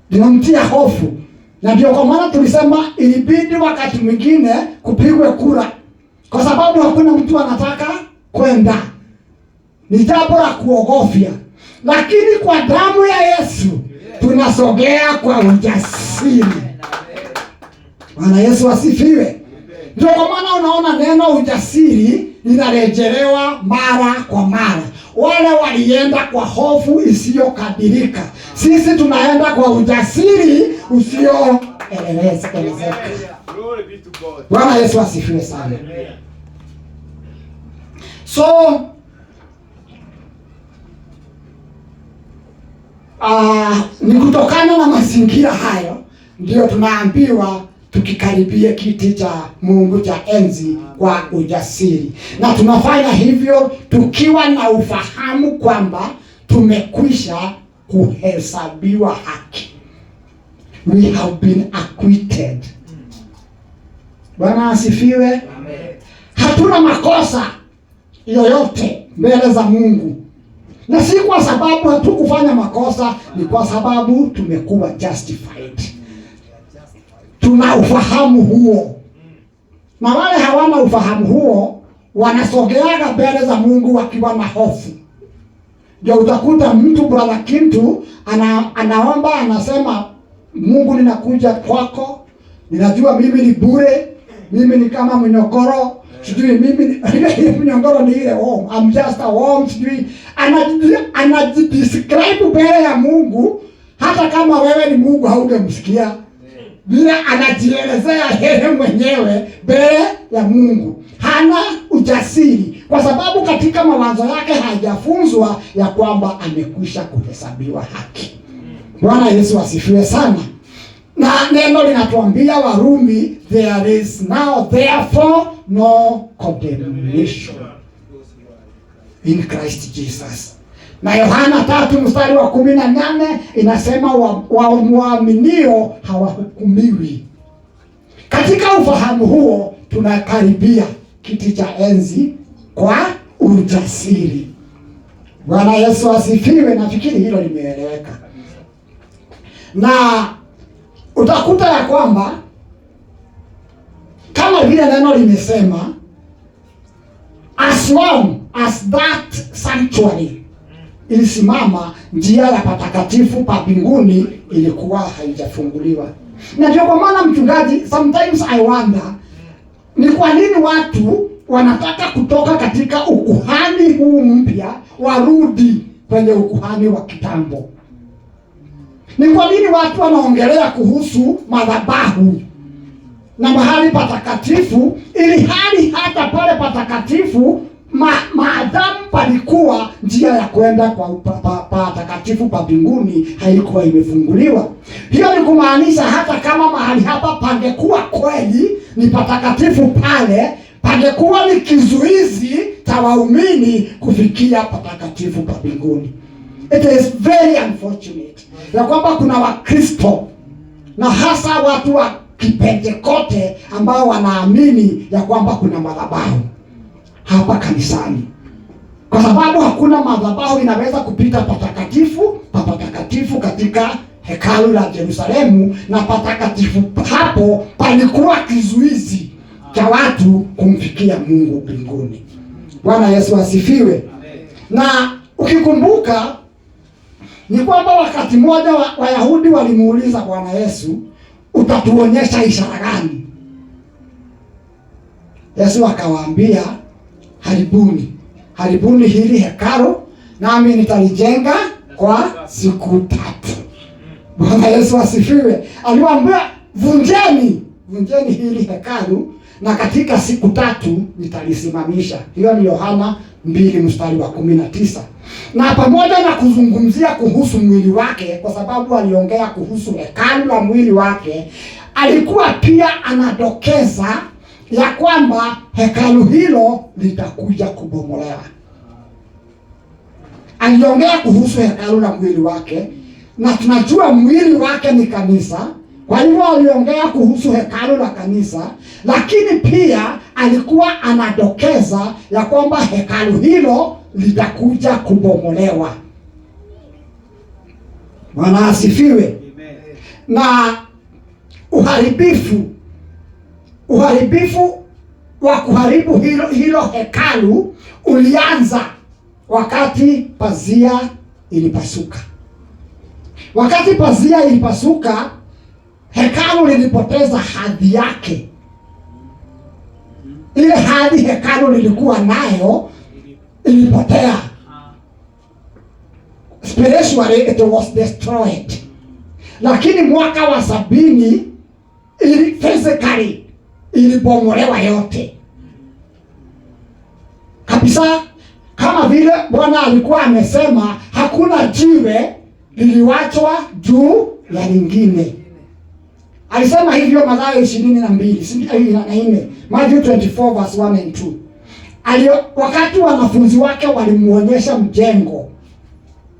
linamtia hofu. Na ndio kwa maana tulisema ilibidi wakati mwingine kupigwe kura, kwa sababu hakuna mtu anataka kwenda. Ni jambo la kuogofya, lakini kwa damu ya Yesu tunasogea kwa ujasiri. Bwana Yesu asifiwe. Ndio kwa maana unaona neno ujasiri linarejelewa mara kwa mara. Wale walienda kwa hofu isiyokadirika, sisi tunaenda kwa ujasiri usioelezeka. Bwana Yesu asifiwe sana. So ni kutokana na mazingira hayo ndio tunaambiwa tukikaribia kiti cha Mungu cha enzi kwa ujasiri. Na tunafanya hivyo tukiwa na ufahamu kwamba tumekwisha kuhesabiwa haki. We have been acquitted. Bwana asifiwe. Amen. Hatuna makosa yoyote mbele za Mungu, na si kwa sababu hatukufanya makosa, ni kwa sababu tumekuwa justified. Tuna ufahamu huo, na wale hawana ufahamu huo wanasogeaga mbele za Mungu wakiwa na hofu. Ndio utakuta mtu brother Kintu anaomba, anasema, Mungu, ninakuja kwako, ninajua mimi ni bure, mimi ni kama mnyokoro, sijui mimi ni mnyokoro ni ile worm, I'm just a worm, sijui anajidescribe mbele ya Mungu. Hata kama wewe ni Mungu haugemsikia, bila anajielezea yeye mwenyewe mbele ya Mungu. Hana ujasiri kwa sababu katika mawazo yake hajafunzwa ya kwamba amekwisha kuhesabiwa haki. Bwana Yesu asifiwe sana. Na neno linatuambia Warumi, there is now therefore no condemnation in Christ Jesus. Na Yohana 3:18 inasema waaminio hawahukumiwi. Katika ufahamu huo tunakaribia kiti cha enzi kwa ujasiri. Bwana Yesu asifiwe. Nafikiri hilo limeeleweka. Na utakuta ya kwamba kama vile neno limesema, as long as that sanctuary ilisimama, njia ya patakatifu pa mbinguni ilikuwa haijafunguliwa. Na ndio kwa maana mchungaji, sometimes I wonder, ni kwa nini watu wanataka kutoka katika ukuhani huu mpya warudi kwenye ukuhani wa kitambo? Ni kwa nini watu wanaongelea kuhusu madhabahu na mahali patakatifu, ili hali hata pale patakatifu maadamu palikuwa njia ya kwenda kwa patakatifu pa mbinguni haikuwa imefunguliwa? Hiyo ni kumaanisha hata kama mahali hapa pangekuwa kweli ni patakatifu, pale pangekuwa ni kizuizi cha waumini kufikia patakatifu pa mbinguni. It is very unfortunate ya kwamba kuna Wakristo na hasa watu wa Kipentekoste ambao wanaamini ya kwamba kuna madhabahu hapa kanisani, kwa sababu hakuna madhabahu inaweza kupita patakatifu katika hekalu la Yerusalemu, na patakatifu hapo palikuwa kizuizi cha watu kumfikia Mungu mbinguni. Bwana Yesu asifiwe. Na ukikumbuka ni kwamba wakati mmoja Wayahudi walimuuliza Bwana Yesu, utatuonyesha ishara gani? Yesu akawaambia, haribuni hili hekalu, nami nitalijenga kwa siku 3. Bwana Yesu asifiwe. Aliwaambia, vunjeni hili hekalu na katika siku 3 nitalisimamisha. Hiyo ni Yohana 2:19. Na pamoja na kuzungumzia kuhusu mwili wake, kwa sababu aliongea kuhusu hekalu la mwili wake, alikuwa pia anadokeza ya kwamba hekalu hilo litakuja kubomolewa. Aliongea kuhusu hekalu la mwili wake, na tunajua mwili wake ni kanisa. Kwa hivyo aliongea kuhusu hekalu la kanisa, lakini pia alikuwa anadokeza ya kwamba hekalu hilo litakuja kubomolewa. Bwana asifiwe. Na uharibifu wa kuharibu hilo hekalu ulianza wakati pazia ilipasuka. Wakati pazia ilipasuka, hekalu lilipoteza hadhi yake. Ile hadhi hekalu lilikuwa nayo ilipotea. Spiritually it was destroyed. Lakini mwaka wa 70 physically ilibomolewa yote kabisa, kama vile Bwana alikuwa amesema, hakuna jiwe liliwachwa juu ya lingine. Alisema hivyo Mathayo 22:4, Matthew 24:1 and 2. Wakati wanafunzi wake walimuonyesha mjengo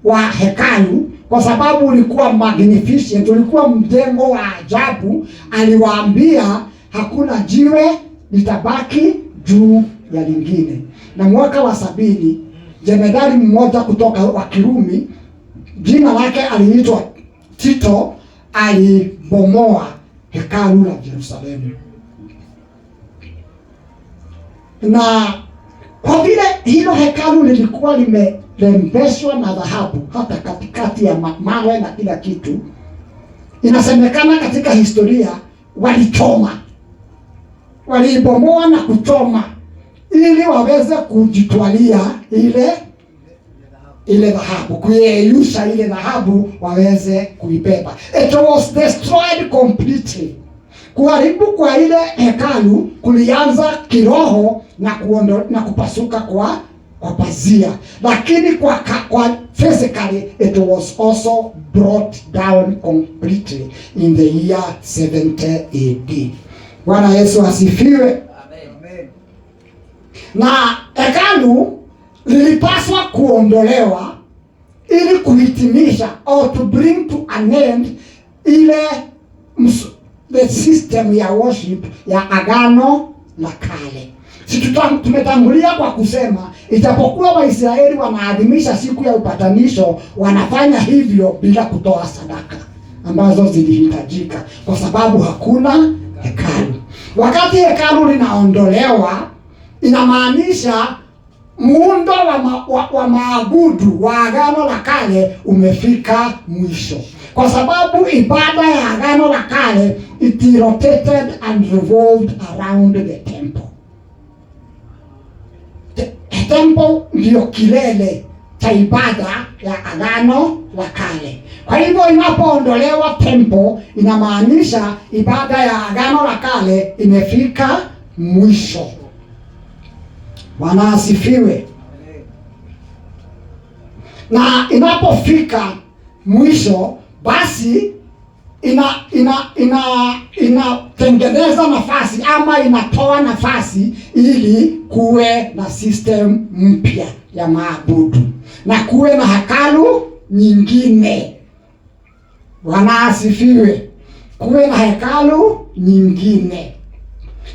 wa hekalu, kwa sababu ulikuwa magnificent, ulikuwa mjengo wa ajabu, aliwaambia hakuna jiwe litabaki juu ya lingine. Na mwaka wa 70 jemedari mmoja kutoka wa Kirumi, jina lake aliitwa Tito, alibomoa hekalu la Yerusalemu. Na kwa vile hilo hekalu lilikuwa limerembeshwa na dhahabu hata katikati ya mawe na kila kitu, inasemekana katika historia walibomoa na kuchoma ili waweze kujitwalia ile dhahabu, kuyeyusha ile dhahabu waweze kuibeba. It was destroyed completely. Kuharibu kwa ile hekalu kulianza kiroho na kupasuka kwa pazia, lakini kwa physically it was also brought down completely in the year 70 AD. Bwana Yesu asifiwe. Amen. Na hekalu lilipaswa kuondolewa ili kuhitimisha or to bring to an end the system ya worship ya Agano la Kale. Tumetangulia kwa kusema ijapokuwa Waisraeli wanaadhimisha siku ya upatanisho, wanafanya hivyo bila kutoa sadaka ambazo zilihitajika kwa sababu hakuna hekalu. Wakati hekalu linaondolewa, inamaanisha muundo wa maabudu wa Agano la Kale umefika mwisho, kwa sababu ibada ya Agano la Kale it rotated and revolved around the temple. Temple ndio kilele cha ibada ya Agano la Kale. Kwa hivyo inapoondolewa temple, inamaanisha ibada ya Agano la Kale imefika mwisho. Bwana asifiwe. Na inapofika mwisho, basi inatengeneza nafasi ama inatoa nafasi ili kuwe na system mpya ya maabudu na kuwe na hekalu nyingine. Bwana asifiwe. Kuwe na hekalu nyingine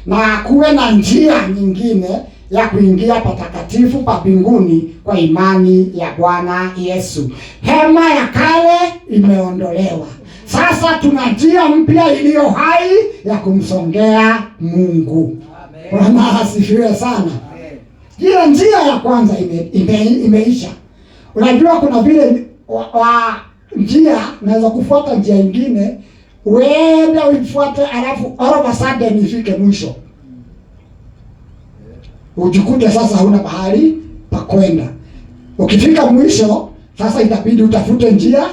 na kuwe na njia nyingine ya kuingia patakatifu pa mbinguni kwa imani ya Bwana Yesu. Hema ya kale imeondolewa. Sasa tuna njia mpya iliyo hai ya kumsongea Mungu. Amen. Bwana asifiwe sana. Ile njia ya kwanza imeisha. Unajua kuna vile njia unaweza kufuata njia nyingine, uende uifuate alafu all of a sudden ifike mwisho. Ujikute sasa huna mahali pa kwenda. Ukifika mwisho sasa itabidi utafute njia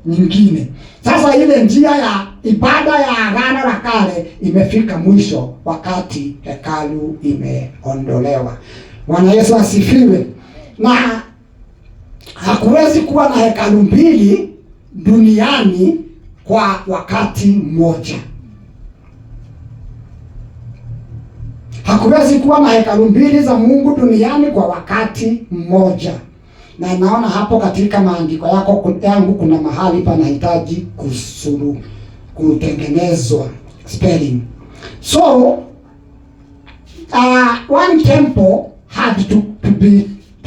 nyingine. Sasa ile njia ya ibada ya Agano la Kale imefika mwisho wakati hekalu imeondolewa. Bwana Yesu asifiwe. Na hakuwezi kuwa na hekalu mbili duniani kwa wakati mmoja. Hakuwezi kuwa na hekalu mbili za Mungu duniani kwa wakati mmoja. Na naona hapo katika maandiko yangu kuna mahali panahitaji kutengenezwa spelling. So one temple had to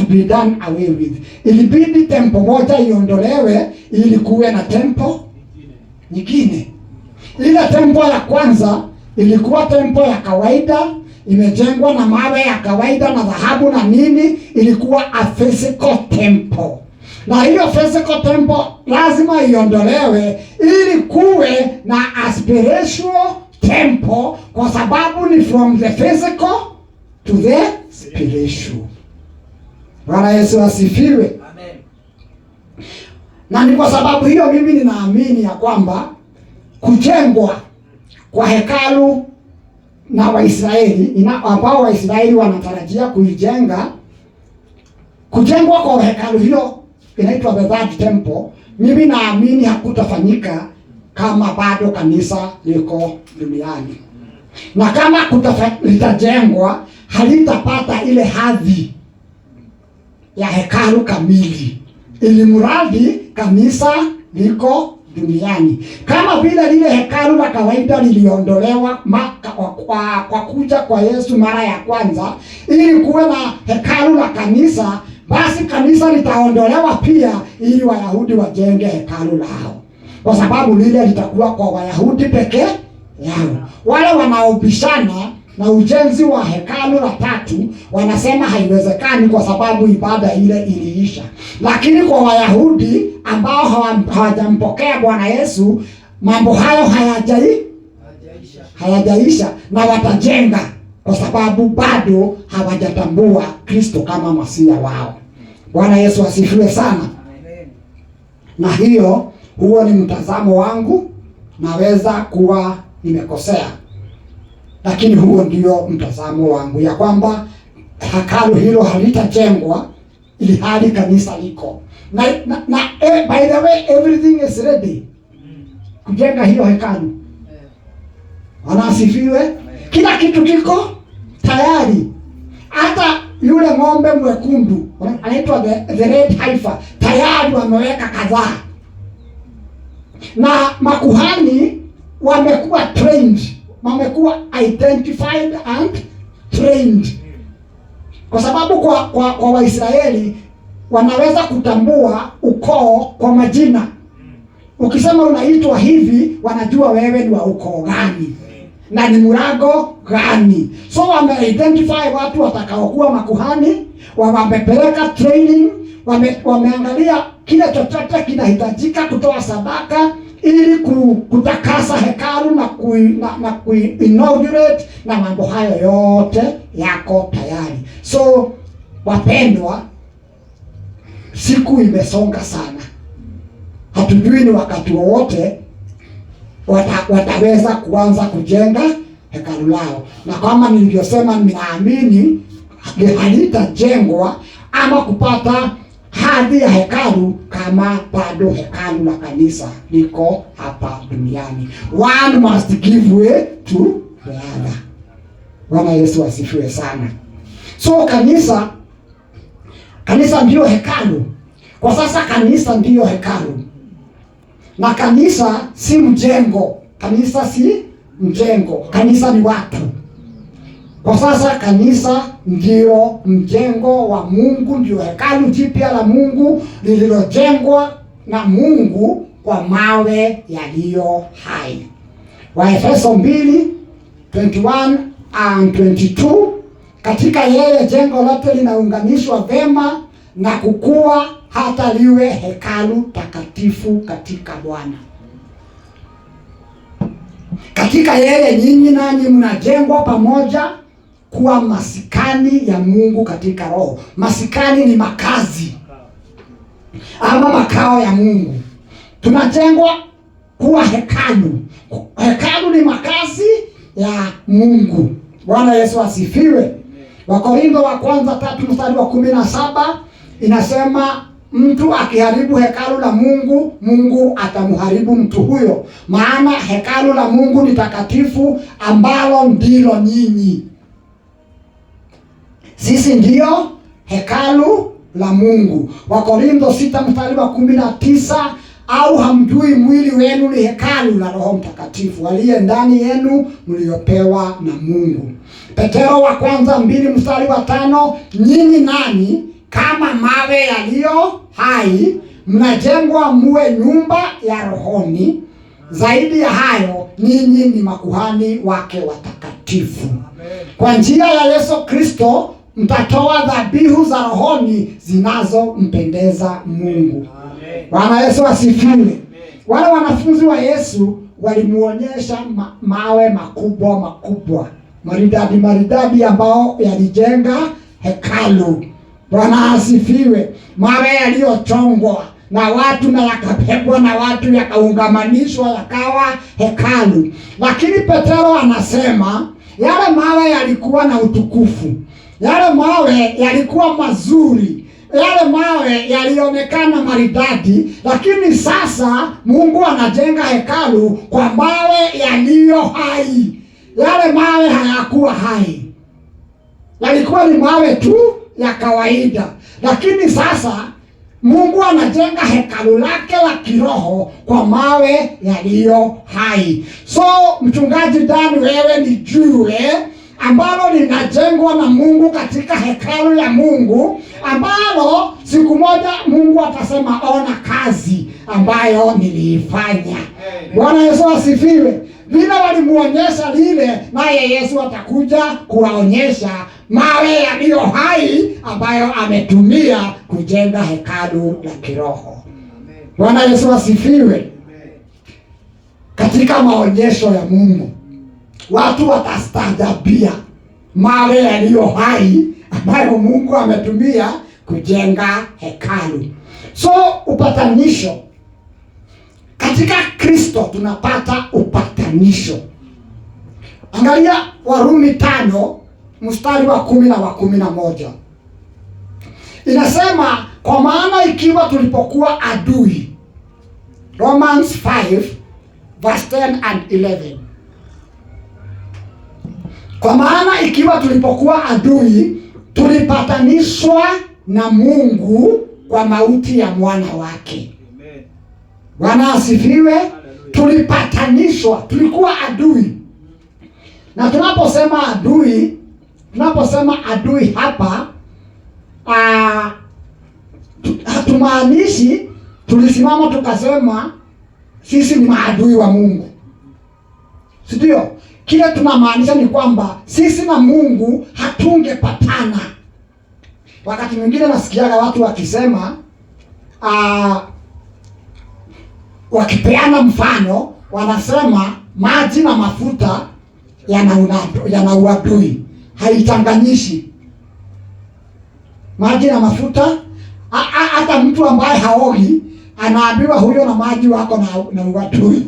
be done away with. Ilibidi temple moja iondolewe ili kuwe na temple nyingine. Ile temple ya kwanza ilikuwa temple ya kawaida, imejengwa na mawe ya kawaida na dhahabu na nini. Ilikuwa a physical temple, na hiyo physical temple lazima iondolewe ili kuwe na spiritual temple, kwa sababu ni from the physical to the spiritual. Bwana Yesu asifiwe. Amen. Na ni kwa sababu hiyo mimi ninaamini ya kwamba kujengwa kwa hekalu na Waisraeli ambao Waisraeli wanatarajia kuijenga, kujengwa kwa hekalu hilo inaitwa the third temple. Mimi naamini hakutafanyika kama bado kanisa liko duniani, na kama litajengwa halitapata ile hadhi ya hekalu kamili, ili mradi kanisa liko duniani. Kama vile lile hekalu la kawaida liliondolewa kwa kuja kwa Yesu mara ya kwanza, ili kuwe na hekalu la kanisa, basi kanisa litaondolewa pia ili Wayahudi wajenge hekalu lao, kwa sababu lile litakuwa kwa Wayahudi pekee yao. Wale wanaobishana na ujenzi wa hekalu la tatu wanasema haiwezekani kwa sababu ibada ile iliisha. Lakini kwa Wayahudi ambao hawajampokea Bwana Yesu, mambo hayo hayajaisha na watajenga, kwa sababu bado hawajatambua Kristo kama Masiya wao. Bwana Yesu asifiwe sana. Na huo ni mtazamo wangu, naweza kuwa nimekosea, lakini huo ndio mtazamo wangu, ya kwamba hekalu hilo halitajengwa ili hali kanisa liko na by the way everything is ready kujenga hiyo hekalu. Wanasifiwe. Kila kitu kiko tayari, hata yule ng'ombe mwekundu anaitwa the red heifer tayari wameweka kadhaa, na makuhani wamekuwa trained, wamekuwa identified and trained, kwa sababu kwa Waisraeli wanaweza kutambua ukoo kwa majina. Ukisema unaitwa hivi, wanajua wewe ni wa ukoo gani na ni murago gani. So wame-identify watu watakaokuwa makuhani, wamepeleka training, wameangalia kile chochote kinahitajika kutoa sadaka ili kutakasa hekalu na inaugurate, na mambo hayo yote yako tayari. So wapendwa, siku imesonga sana, hatujui ni wakati wowote wataweza kuanza kujenga hekalu lao, na kama nilivyosema, ninaamini halitajengwa ama kupata hadhi ya hekalu kama bado hekalu la kanisa liko hapa duniani. One must give way to the other. Bwana Yesu asifiwe sana. So kanisa ndiyo hekalu. Kwa sasa kanisa ndiyo hekalu, na kanisa si mjengo. Kanisa si mjengo, kanisa ni watu. Kwa sasa kanisa ndio mjengo wa Mungu, ndio hekalu jipya la Mungu lililojengwa na Mungu kwa mawe yaliyo hai. Waefeso 2:21 and 22, katika yeye jengo lote linaunganishwa vema na kukua hata liwe hekalu takatifu katika Bwana. Katika yeye nyinyi nanyi mnajengwa pamoja kuwa masikani ya Mungu katika Roho. Masikani ni makazi ama makao ya Mungu. Tunajengwa kuwa hekalu. Hekalu ni makazi ya Mungu. Bwana Yesu asifiwe. Wakorintho wa kwanza 3:17 inasema, mtu akiharibu hekalu la Mungu, Mungu atamharibu mtu huyo, maana hekalu la Mungu ni takatifu, ambalo ndilo nyinyi. Sisi ndio hekalu la Mungu. Wakorintho 6:19, au hamjui mwili wenu ni hekalu la Roho Mtakatifu aliye ndani yenu, mliopewa na Mungu. Petero wa kwanza 2:5, nyinyi nani kama mawe yaliyo hai mnajengwa muwe nyumba ya rohoni. Zaidi ya hayo, nyinyi ni makuhani wake watakatifu. Kwa njia ya Yesu Kristo mtatoa dhabihu za rohoni zinazompendeza Mungu. Bwana Yesu asifiwe. Wale wanafunzi wa Yesu walimuonyesha mawe makubwa maridadi ambao yalijenga hekalu. Bwana asifiwe. Mawe yaliyochongwa na watu na yakabebwa na watu, yakaungamanishwa yakawa hekalu. Lakini Petero anasema yale mawe yalikuwa na utukufu, yale mawe yalikuwa mazuri, yale mawe yalionekana maridadi, lakini sasa Mungu anajenga hekalu kwa mawe yaliyo hai. Yale mawe hayakuwa hai, yalikuwa ni mawe tu ya kawaida, lakini sasa Mungu anajenga hekalu lake la kiroho kwa mawe yaliyo hai. So mchungaji Dan, wewe ni jiwe ambalo linajengwa na Mungu katika hekalu ya Mungu, ambalo siku moja Mungu atasema ona kazi ambayo niliifanya. Bwana Yesu asifiwe. Vile walimuonyesha lile, naye Yesu atakuja kuwaonyesha mawe yaliyo hai ambayo ametumia kujenga hekalu la kiroho. Bwana Yesu asifiwe. Katika maonyesho ya Mungu, watu watastaajabia mawe yaliyo hai ambayo Mungu ametumia kujenga hekalu. So upatanisho katika Kristo, tunapata upatanisho. Angalia Warumi 5 mstari wa 10 na wa 11. Inasema, kwa maana ikiwa tulipokuwa adui, Romans 5 verse 10 and 11. Kwa maana ikiwa tulipokuwa adui, tulipatanishwa na Mungu kwa mauti ya mwana wake. Bwana asifiwe. Tulipatanishwa, tulikuwa adui. Na tunaposema adui hapa, hatumaanishi tulisimama tukasema sisi ni maadui wa Mungu. Ndio, kile tunamaanisha ni kwamba sisi na Mungu hatungepatana. Wakati mwingine nasikiaga watu wakisema wakipeana mfano, wanasema maji na mafuta yana uadui. Haichanganyishi maji na mafuta. Hata mtu ambaye haogi anaambiwa huyo na maji wako na uadui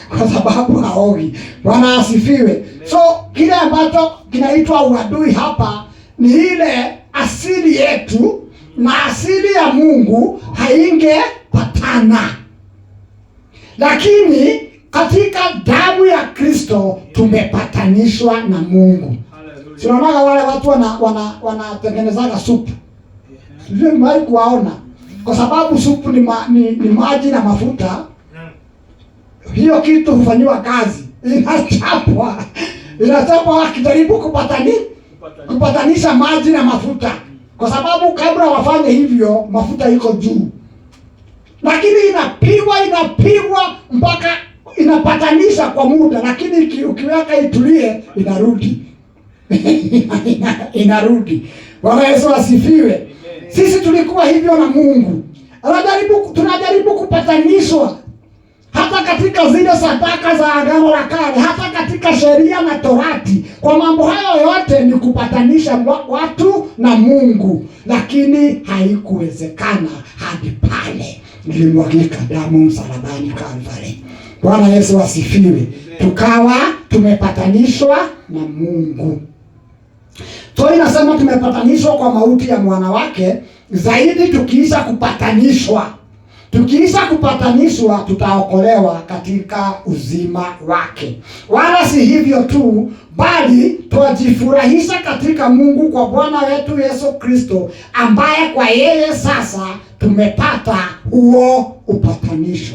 kwa sababu haogi. Bwana asifiwe. So kile ambacho kinaitwa uadui hapa ni ile asili yetu na asili ya Mungu haingepatana. Lakini katika damu ya Kristo tumepatanishwa na Mungu. Sinaonaga wale watu wanatengenezaga supu. Sijui mwali kuwaona. Kwa sababu supu ni maji na mafuta. Hiyo kitu hufanywa kazi. Inachapwa wakijaribu kupatanisha maji na mafuta. Kwa sababu kabla wafanye hivyo mafuta iko juu. Lakini inapigwa mpaka inapatanisha kwa muda, lakini ukiweka itulie inarudi. Inarudi. Bwana Yesu asifiwe. Sisi tulikuwa hivyo na Mungu. Tunajaribu kupatanishwa hata katika zile sadaka za Agano la Kale, hata katika sheria na Torati. Kwa mambo hayo yote ni kupatanisha watu na Mungu, lakini haikuwezekana hadi pale ilimwagika damu msalabani Kalvari. Bwana Yesu asifiwe. Tukawa tumepatanishwa na Mungu. So inasema tumepatanishwa kwa mauti ya mwana wake. Zaidi tukiisha kupatanishwa tutaokolewa katika uzima wake. Wala si hivyo tu, bali twajifurahisha katika Mungu kwa Bwana wetu Yesu Kristo, ambaye kwa yeye sasa tumepata huo upatanisho.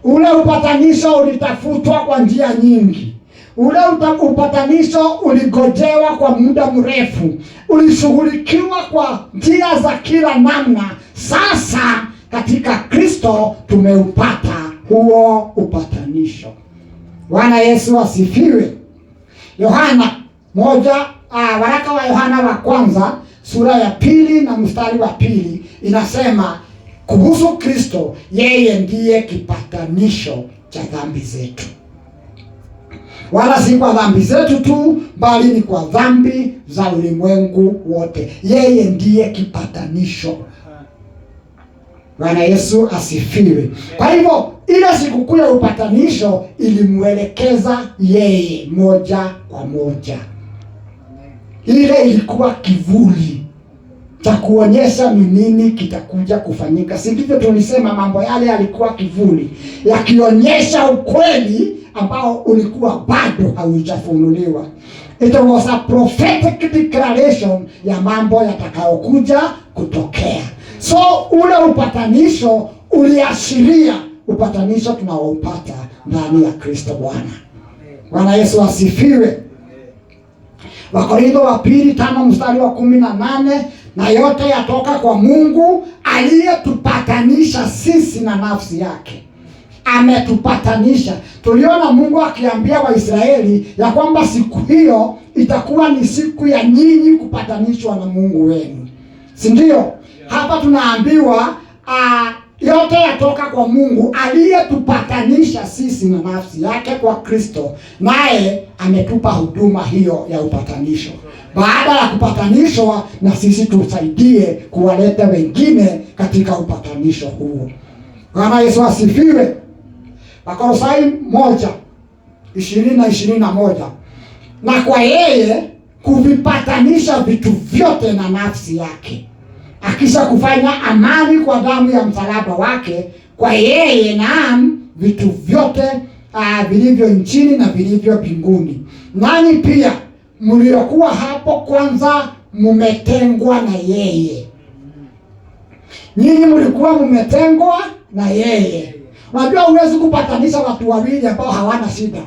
Ule upatanisho ulitafutwa kwa njia nyingi. Ule upatanisho uligojewa kwa muda mrefu. Ulishughulikiwa kwa njia za kila namna. Sasa katika Kristo tumeupata huo upatanisho. Bwana Yesu asifiwe. Yohana 1, waraka wa Yohana wa kwanza sura ya 2 na mstari wa 2 inasema kuhusu Kristo, yeye ndiye kipatanisho cha dhambi zetu. Wala si kwa dhambi zetu tu, bali ni kwa dhambi za ulimwengu wote. Yeye ndiye kipatanisho. Bwana Yesu asifiwe. Kwa hivyo ile sikukuu ya upatanisho ilimwelekeza yeye moja kwa moja. Ile ilikuwa kivuli cha kuonyesha ni nini kitakuja kufanyika. Si ndivyo tulisema mambo yale yalikuwa kivuli, yakionyesha ukweli ambao ulikuwa bado haujafunuliwa. It was a prophetic declaration ya mambo yatakayokuja kutokea. So ule upatanisho uliashiria upatanisho tunaoupata ndani ya Kristo Bwana. Bwana Yesu asifiwe. Wakorintho wa pili 5:18, na yote yatoka kwa Mungu aliyetupatanisha sisi na nafsi yake. Ametupatanisha. Tuliona Mungu akiambia Waisraeli ya kwamba siku hiyo itakuwa ni siku ya nyinyi kupatanishwa na Mungu wenu. Si ndio? Hapa tunaambiwa yote yatoka kwa Mungu aliyetupatanisha sisi na nafsi yake kwa Kristo, naye ametupa huduma hiyo ya upatanisho. Baada ya kupatanishwa, na sisi tusaidie kuwaleta wengine katika upatanisho huo. Bwana Yesu asifiwe. Wakolosai 1:20 na 21, na kwa yeye kuvipatanisha vitu vyote na nafsi yake, akisha kufanya amani kwa damu ya msalaba wake. Kwa yeye naam, vitu vyote vilivyo nchini na vilivyo mbinguni. Nani pia mliokuwa hapo kwanza mumetengwa na yeye. Nyinyi mlikuwa mumetengwa na yeye. Unajua huwezi kupatanisha watu wawili ambao hawana shida.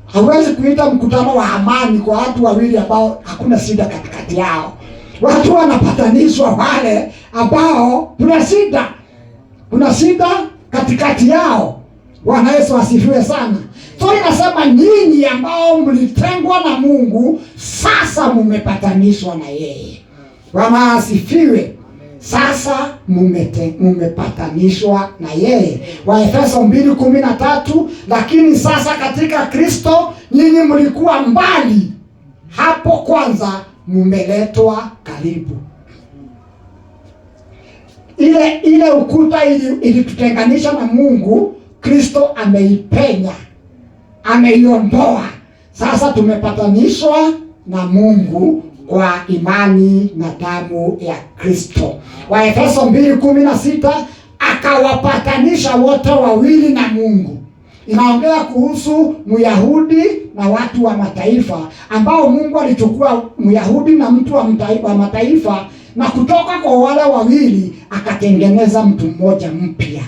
Hauwezi kuita mkutano wa amani kwa watu wawili ambao hakuna shida katikati yao. Watu wanapatanishwa wale ambao kuna shida katikati yao. Bwana Yesu asifiwe sana. So inasema nyinyi ambao mlitengwa na Mungu sasa mumepatanishwa na yeye. Bwana asifiwe. Sasa mumepatanishwa na yeye. Waefeso 2:13, lakini sasa katika Kristo nyinyi mlikuwa mbali, hapo kwanza mumeletwa karibu. Ile ukuta ilitutenganisha na Mungu, Kristo ameipenya, ameiondoa. Sasa tumepatanishwa na Mungu kwa imani na damu ya Kristo. Waefeso 2:16, akawapatanisha wote wawili na Mungu. Inaongea kuhusu Myahudi na watu wa mataifa, ambao Mungu alichukua Myahudi na mtu wa mataifa, na kutoka kwa wale wawili akatengeneza mtu mmoja mpya.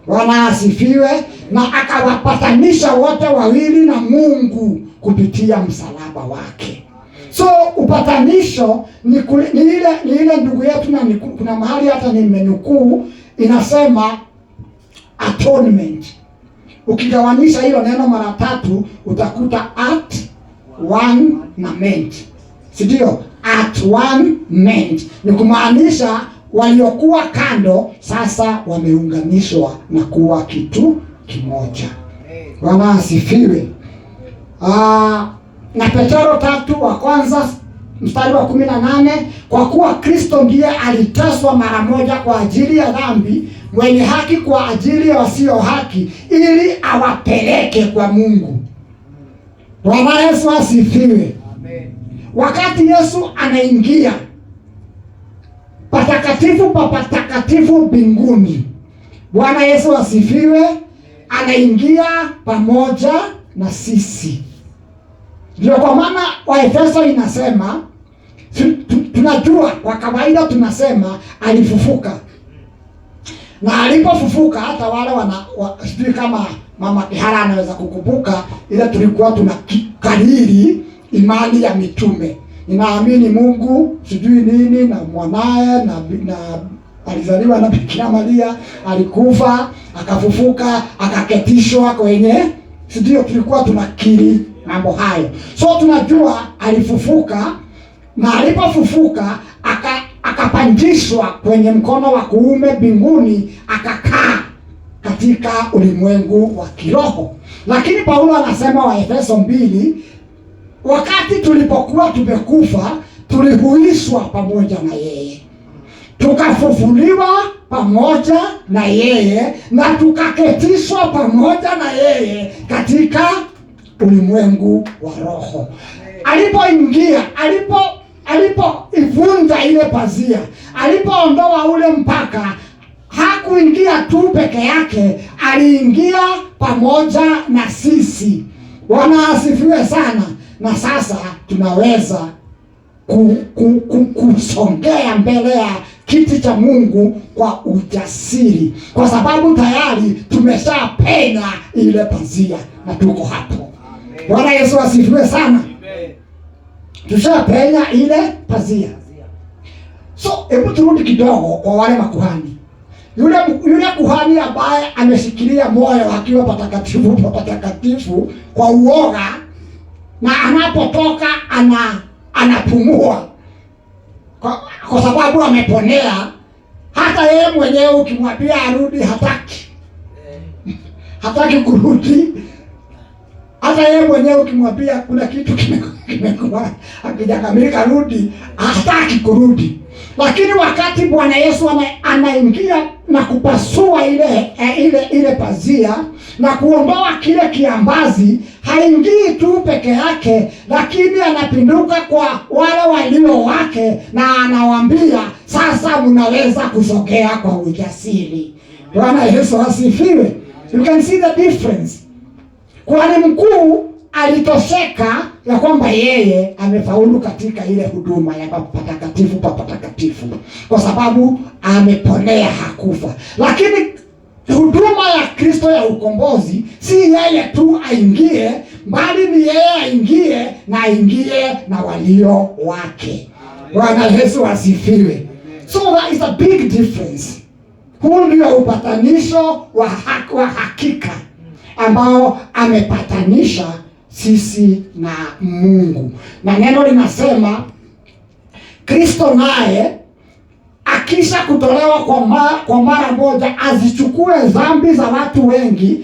Bwana asifiwe. Na akawapatanisha wote wawili na Mungu kupitia msalaba wake. So upatanisho ni ile ndugu yetu, na kuna mahali hata nimenukuu inasema atonement. Ukigawanisha hilo neno mara 3 utakuta at one na ment. Sidio? At one ment. Ni kumaanisha waliokuwa kando sasa wameunganishwa na kuwa kitu kimoja. Bwana asifiwe. Na Petro 3:1-18, kwa kuwa Kristo ndiye aliteswa mara moja kwa ajili ya dhambi, mwenye haki kwa ajili ya wasio haki, ili awapeleke kwa Mungu. Bwana Yesu asifiwe. Amen. Wakati Yesu anaingia patakatifu pa patakatifu mbinguni, Bwana Yesu asifiwe, anaingia pamoja na sisi. Ndio kwa maana Waefeso inasema, tunajua kwa kawaida tunasema alifufuka. Na alipofufuka, hata wale sijui kama Mama Kihara anaweza kukumbuka, ile tulikuwa tunakariri imani ya mitume. Ninaamini Mungu sijui nini na mwanae na alizaliwa na Bikira Maria, alikufa, akafufuka, akaketishwa kwenye, sijui tulikuwa tunakiri mambo hayo. So tunajua alifufuka, na alipofufuka akapandishwa kwenye mkono wa kuume mbinguni, akakaa katika ulimwengu wa kiroho. Lakini Paulo anasema Waefeso 2, wakati tulipokuwa tumekufa tulihuishwa pamoja na yeye, tukafufuliwa pamoja na yeye, na tukaketishwa pamoja na yeye katika ulimwengu wa roho. Alipoingia, alipoivunja ile pazia, alipoondoa ule mpaka, hakuingia tu peke yake, aliingia pamoja na sisi. Bwana asifiwe sana. Na sasa tunaweza kusongea mbele ya kiti cha Mungu kwa ujasiri, kwa sababu tayari tumeshapenya ile pazia na tuko hapo. Bwana Yesu asifiwe sana. Tushapenya ile pazia. So hebu turudi kidogo kwa wale makuhani. Yule kuhani ambaye ameshikilia moyo akiwa patakatifu kwa uoga, na anapotoka anapumua kwa sababu ameponea. Hata yeye mwenyewe ukimwambia arudi hataki kurudi. Hata yeye mwenyewe ukimwambia kuna kitu kimekuwa hakijakamilika rudi, hataki kurudi. Lakini wakati Bwana Yesu anaingia na kupasua ile pazia na kuondoa kile kiambazi, haingii tu peke yake, lakini anapinduka kwa wale walio wake na anawaambia, sasa mnaweza kusogea kwa ujasiri. Bwana Yesu asifiwe. You can see the difference. Kuhani mkuu alitosheka ya kwamba yeye amefaulu katika ile huduma ya patakatifu kwa sababu ameponea, hakufa. Lakini huduma ya Kristo ya ukombozi si yeye tu aingie, bali ni yeye aingie na walio wake. Bwana Yesu asifiwe. So there is a big difference. Huu ndio upatanisho wa hakika ambao amepatanisha sisi na Mungu. Na neno linasema Kristo naye akisha kutolewa kwa mara moja azichukue dhambi za watu wengi,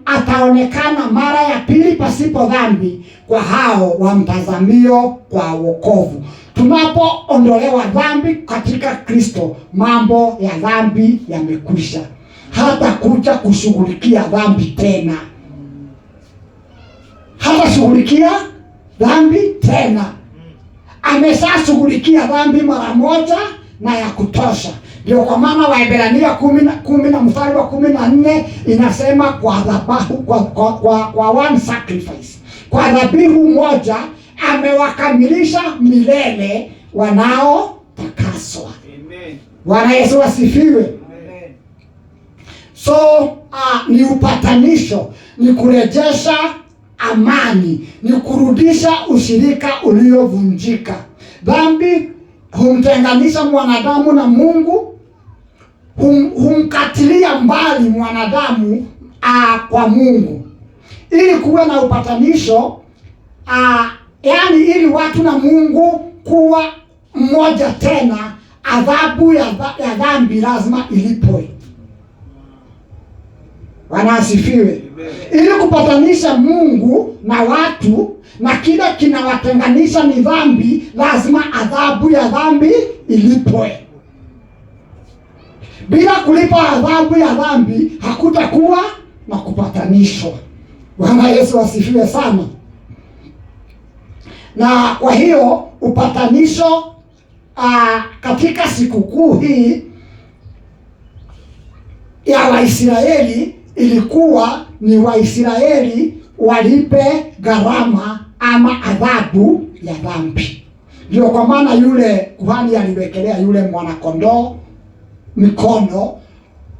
ataonekana mara ya pili pasipo dhambi kwa hao wamtazamio kwa wokovu. Tunapoondolewa dhambi katika Kristo, mambo ya dhambi yamekwisha. Hata kuja kushughulikia dhambi tena. Hata shughulikia dhambi tena. Ameshashughulikia dhambi mara moja na ya kutosha. Ndio kwa maana Waebrania 10 na mstari wa 14 inasema kwa dhabihu kwa one sacrifice, kwa dhabihu moja amewakamilisha milele wanaotakaswa. Amen. Bwana Yesu asifiwe. Amen. So ni upatanisho, ni kurejesha amani, ni kurudisha ushirika uliovunjika. Dhambi humtenganisha mwanadamu na Mungu, humkatilia mbali mwanadamu kwa Mungu. Ili kuwe na upatanisho, yani ili watu na Mungu kuwa mmoja tena, adhabu ya dhambi lazima ilipwe. Bwana asifiwe. Ili kupatanisha Mungu na watu, na kile kinawatenganisha ni dhambi, lazima adhabu ya dhambi ilipwe. Bila kulipa adhabu ya dhambi hakutakuwa na kupatanishwa. Bwana Yesu asifiwe sana. Na kwa hiyo upatanisho katika sikukuu hii ya Waisraeli ilikuwa ni Waisraeli walipe gharama ama adhabu ya dhambi. Ndio kwa maana yule kuhani aliwekelea yule mwanakondoo mikono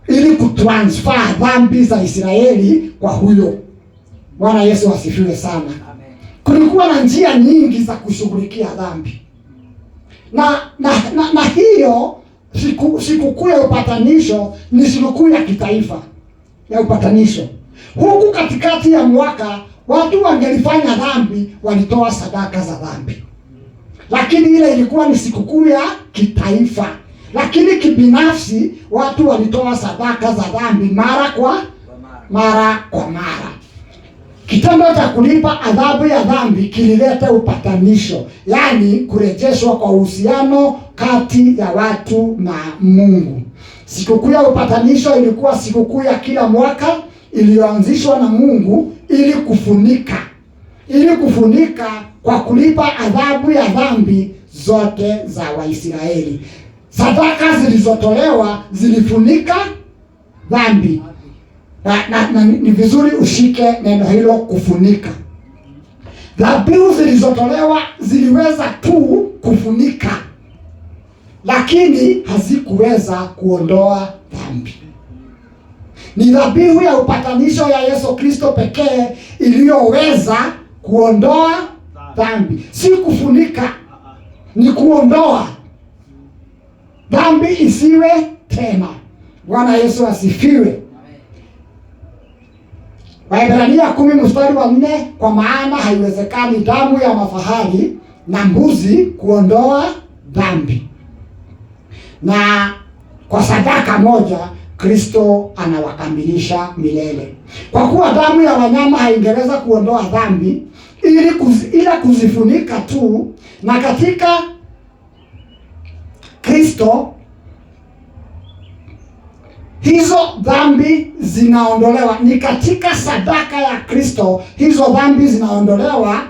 ili kutransfer dhambi za Israeli kwa huyo. Bwana Yesu asifiwe sana. Amen. Kulikuwa na njia nyingi za kushughulikia dhambi. Na hiyo sikukuu ya upatanisho ni sikukuu ya kitaifa ya upatanisho. Huku katikati ya mwaka watu wangelifanya dhambi, walitoa sadaka za dhambi. Lakini ile ilikuwa ni sikukuu ya kitaifa. Lakini kibinafsi watu walitoa sadaka za dhambi mara kwa mara. Kitendo cha kulipa adhabu ya dhambi kilileta upatanisho, yani kurejeshwa kwa uhusiano kati ya watu na Mungu. Sikukuu ya upatanisho ilikuwa sikukuu ya kila mwaka iliyoanzishwa na Mungu ili kufunika kwa kulipa adhabu ya dhambi zote za Waisraeli. Sadaka zilizotolewa zilifunika dhambi. Na ni vizuri ushike neno hilo, kufunika. Dhabihu zilizotolewa ziliweza tu kufunika, lakini hazikuweza kuondoa dhambi. Ni dhabihu ya upatanisho ya Yesu Kristo pekee iliyoweza kuondoa dhambi. Si kufunika, ni kuondoa dhambi isiwe tena. Bwana Yesu asifiwe. Waebrania 10:4, kwa maana haiwezekani damu ya mafahali na mbuzi kuondoa dhambi, na kwa sadaka moja Kristo anawakamilisha milele. Kwa kuwa damu ya wanyama haingeweza kuondoa dhambi ila kuzifunika tu, na katika Kristo hizo dhambi zinaondolewa. Ni katika sadaka ya Kristo hizo dhambi zinaondolewa.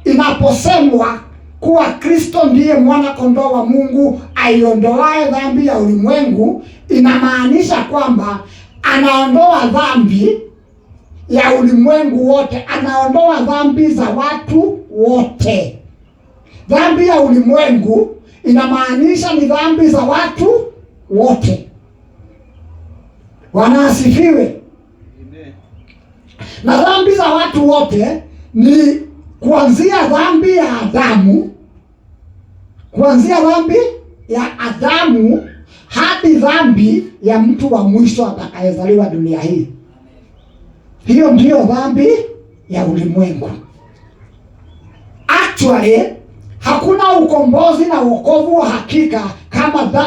Inaposemwa kuwa Kristo ndiye mwana kondoo wa Mungu aiondoaye dhambi ya ulimwengu, inamaanisha kwamba anaondoa dhambi ya ulimwengu wote, anaondoa dhambi za watu wote. Dhambi ya ulimwengu inamaanisha ni dhambi za watu wote. Bwana asifiwe. Na dhambi za watu wote ni kuanzia dhambi ya Adamu, hadi dhambi ya mtu wa mwisho atakayezaliwa dunia hii. Hiyo ndiyo dhambi ya ulimwengu. Actually, hakuna ukombozi na wokovu wa hakika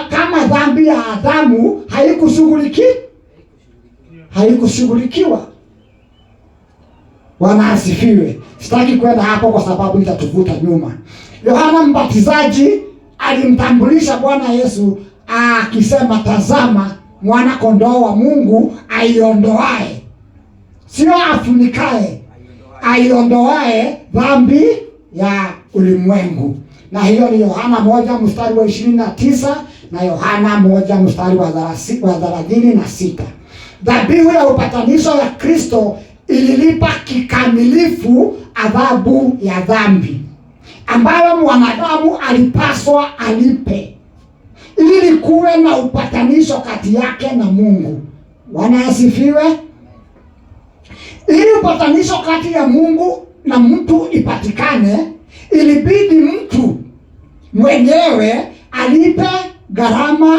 kama dhambi ya Adamu haikushughulikiwa. Bwana asifiwe. Sitaki kwenda hapo kwa sababu itatuvuta nyuma. Yohana Mbatizaji alimtambulisha Bwana Yesu akisema, tazama mwana kondoo wa Mungu aiondoae, sio afunikae, aiondoae dhambi ya ulimwengu. Na hiyo ni Yohana 1:29 na Yohana 1:36. Dhabihu ya upatanisho ya Kristo ililipa kikamilifu adhabu ya dhambi ambayo mwanadamu alipaswa alipe, ili kuwe na upatanisho kati yake na Mungu. Bwana asifiwe. Ili upatanisho kati ya Mungu na mtu ipatikane, ilibidi mtu mwenyewe alipe gharama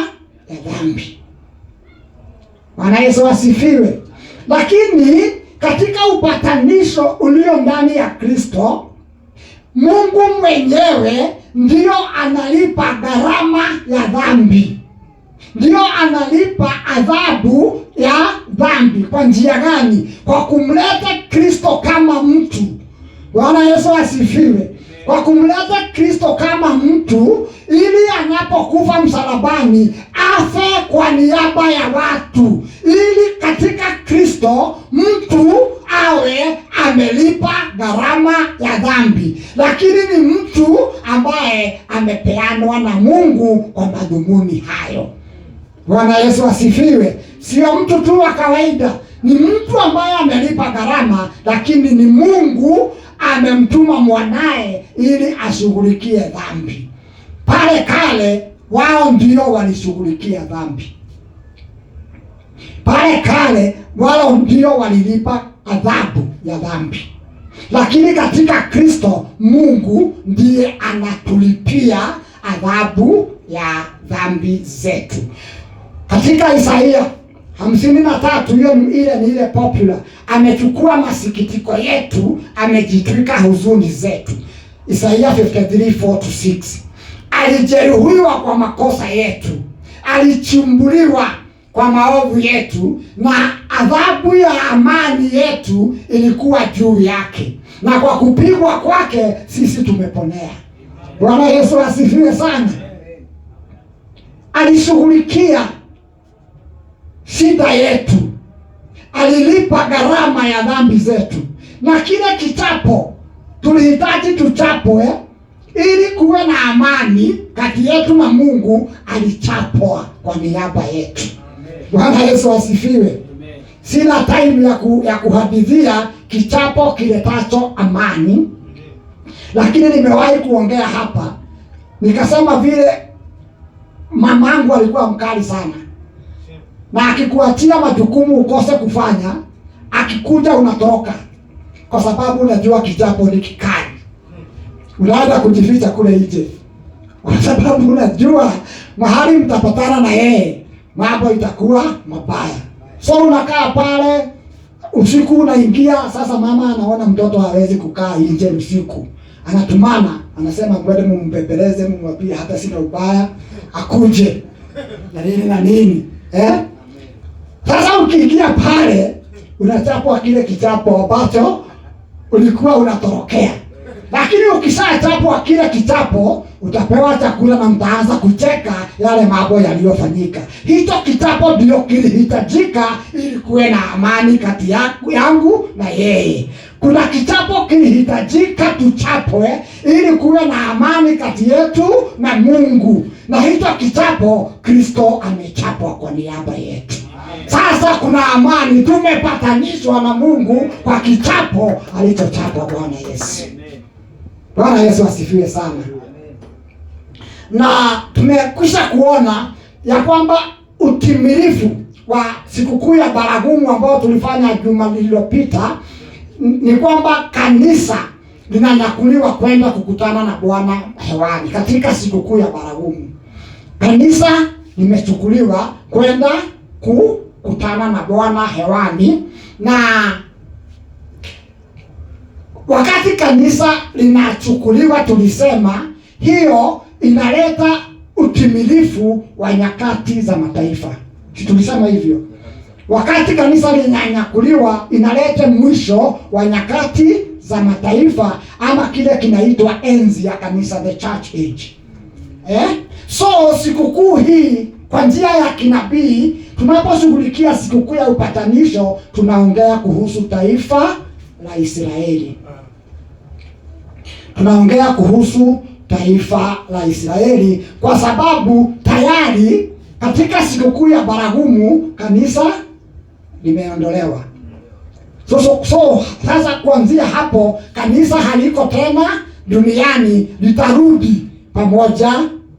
ya dhambi. Bwana Yesu asifiwe. Lakini katika upatanisho ulio ndani ya Kristo, Mungu mwenyewe ndio analipa gharama ya dhambi, ndio analipa adhabu ya dhambi. Kwa njia gani? Kwa kumleta Kristo kama mtu. Bwana Yesu asifiwe. Kwa kumleta Kristo kama mtu, ili anapokufa msalabani afe kwa niaba ya watu, ili katika Kristo mtu awe amelipa gharama ya dhambi, lakini ni mtu ambaye amepeanwa na Mungu kwa madhumuni hayo. Bwana Yesu asifiwe. Sio mtu tu wa kawaida, ni mtu ambaye amelipa gharama, lakini ni Mungu amemtuma mwanae ili ashughulikie dhambi. Pale kale wao ndio walishughulikia dhambi. Pale kale wao ndio walilipa adhabu ya dhambi. Lakini katika Kristo Mungu ndiye anatulipia adhabu ya dhambi zetu. Katika Isaia 53, hiyo ni ile popular, amechukua masikitiko yetu, amejitwika huzuni zetu. Isaia 53:4-6. Alijeruhiwa kwa makosa yetu, alichumbuliwa kwa maovu yetu, na adhabu ya amani yetu ilikuwa juu yake, na kwa kupigwa kwake sisi tumeponea. Bwana Yesu asifiwe sana. Alishughulikia shida yetu, alilipa gharama ya dhambi zetu. Na kile kichapo tulihitaji tuchapwe ili kuwe na amani kati yetu na Mungu, alichapwa kwa niaba yetu. Bwana Yesu asifiwe. Sina time ya kuhadithia kichapo kiletacho amani, Lakini nimewahi kuongea hapa nikasema vile mamangu alikuwa mkali sana, na akikuachia majukumu ukose kufanya, akikuja unatoroka, kwa sababu unajua kichapo ni kikali. Unaenda kujificha kule nje, kwa sababu unajua mahali mtapatana na yeye mambo itakuwa mabaya. So unakaa pale, usiku unaingia. Sasa mama anaona mtoto hawezi kukaa nje usiku, anatumana, anasema ngoja mumbembeleze, mumwambie hata sina ubaya, akuje na nini Sasa ukiingia pale unachapwa kile kichapo ambacho ulikuwa unatorokea. Lakini ukishachapwa kile kichapo, utapewa chakula na mtaanza kucheka yale mambo yaliyofanyika. Hicho kichapo ndio kilihitajika ili kuwe na amani kati yangu na yeye. Kuna kichapo kilihitajika tuchapwe ili kuwe na amani kati yetu na Mungu. Na hicho kichapo Kristo amechapwa kwa niaba yetu. Sasa kuna amani, tumepatanishwa na Mungu kwa kichapo alichochapwa Bwana Yesu. Bwana Yesu asifiwe sana. Na tumekwisha kuona ya kwamba utimilifu wa sikukuu ya baragumu ambao tulifanya juma lililopita ni kwamba kanisa linanyakuliwa kwenda kukutana na Bwana hewani katika sikukuu ya baragumu. Kanisa limechukuliwa kwenda kukutana na Bwana hewani, na wakati kanisa linachukuliwa, tulisema hiyo inaleta utimilifu wa nyakati za mataifa. Tulisema hivyo. Wakati kanisa linanyakuliwa, inaleta mwisho wa nyakati za mataifa, ama kile kinaitwa enzi ya kanisa, the church age. So sikukuu hii kwa njia ya kinabii, tunaposhughulikia sikukuu ya upatanisho, tunaongea kuhusu taifa la Israeli. Tunaongea kuhusu taifa la Israeli kwa sababu tayari katika sikukuu ya baragumu kanisa limeondolewa. So sasa kuanzia hapo kanisa haliko tena duniani, litarudi pamoja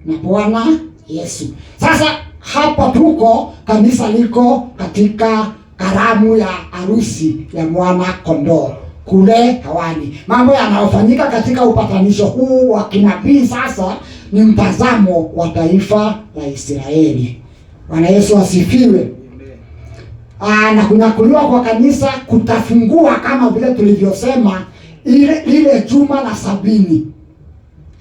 na Bwana Yesu. Sasa hapa tuko, kanisa liko katika karamu ya harusi ya mwana kondoo kule hewani. Mambo yanayofanyika katika upatanisho huu wa kinabii sasa ni mtazamo wa taifa la Israeli. Bwana Yesu asifiwe. Na kunyakuliwa kwa kanisa kutafungua kama vile tulivyosema lile juma la 70.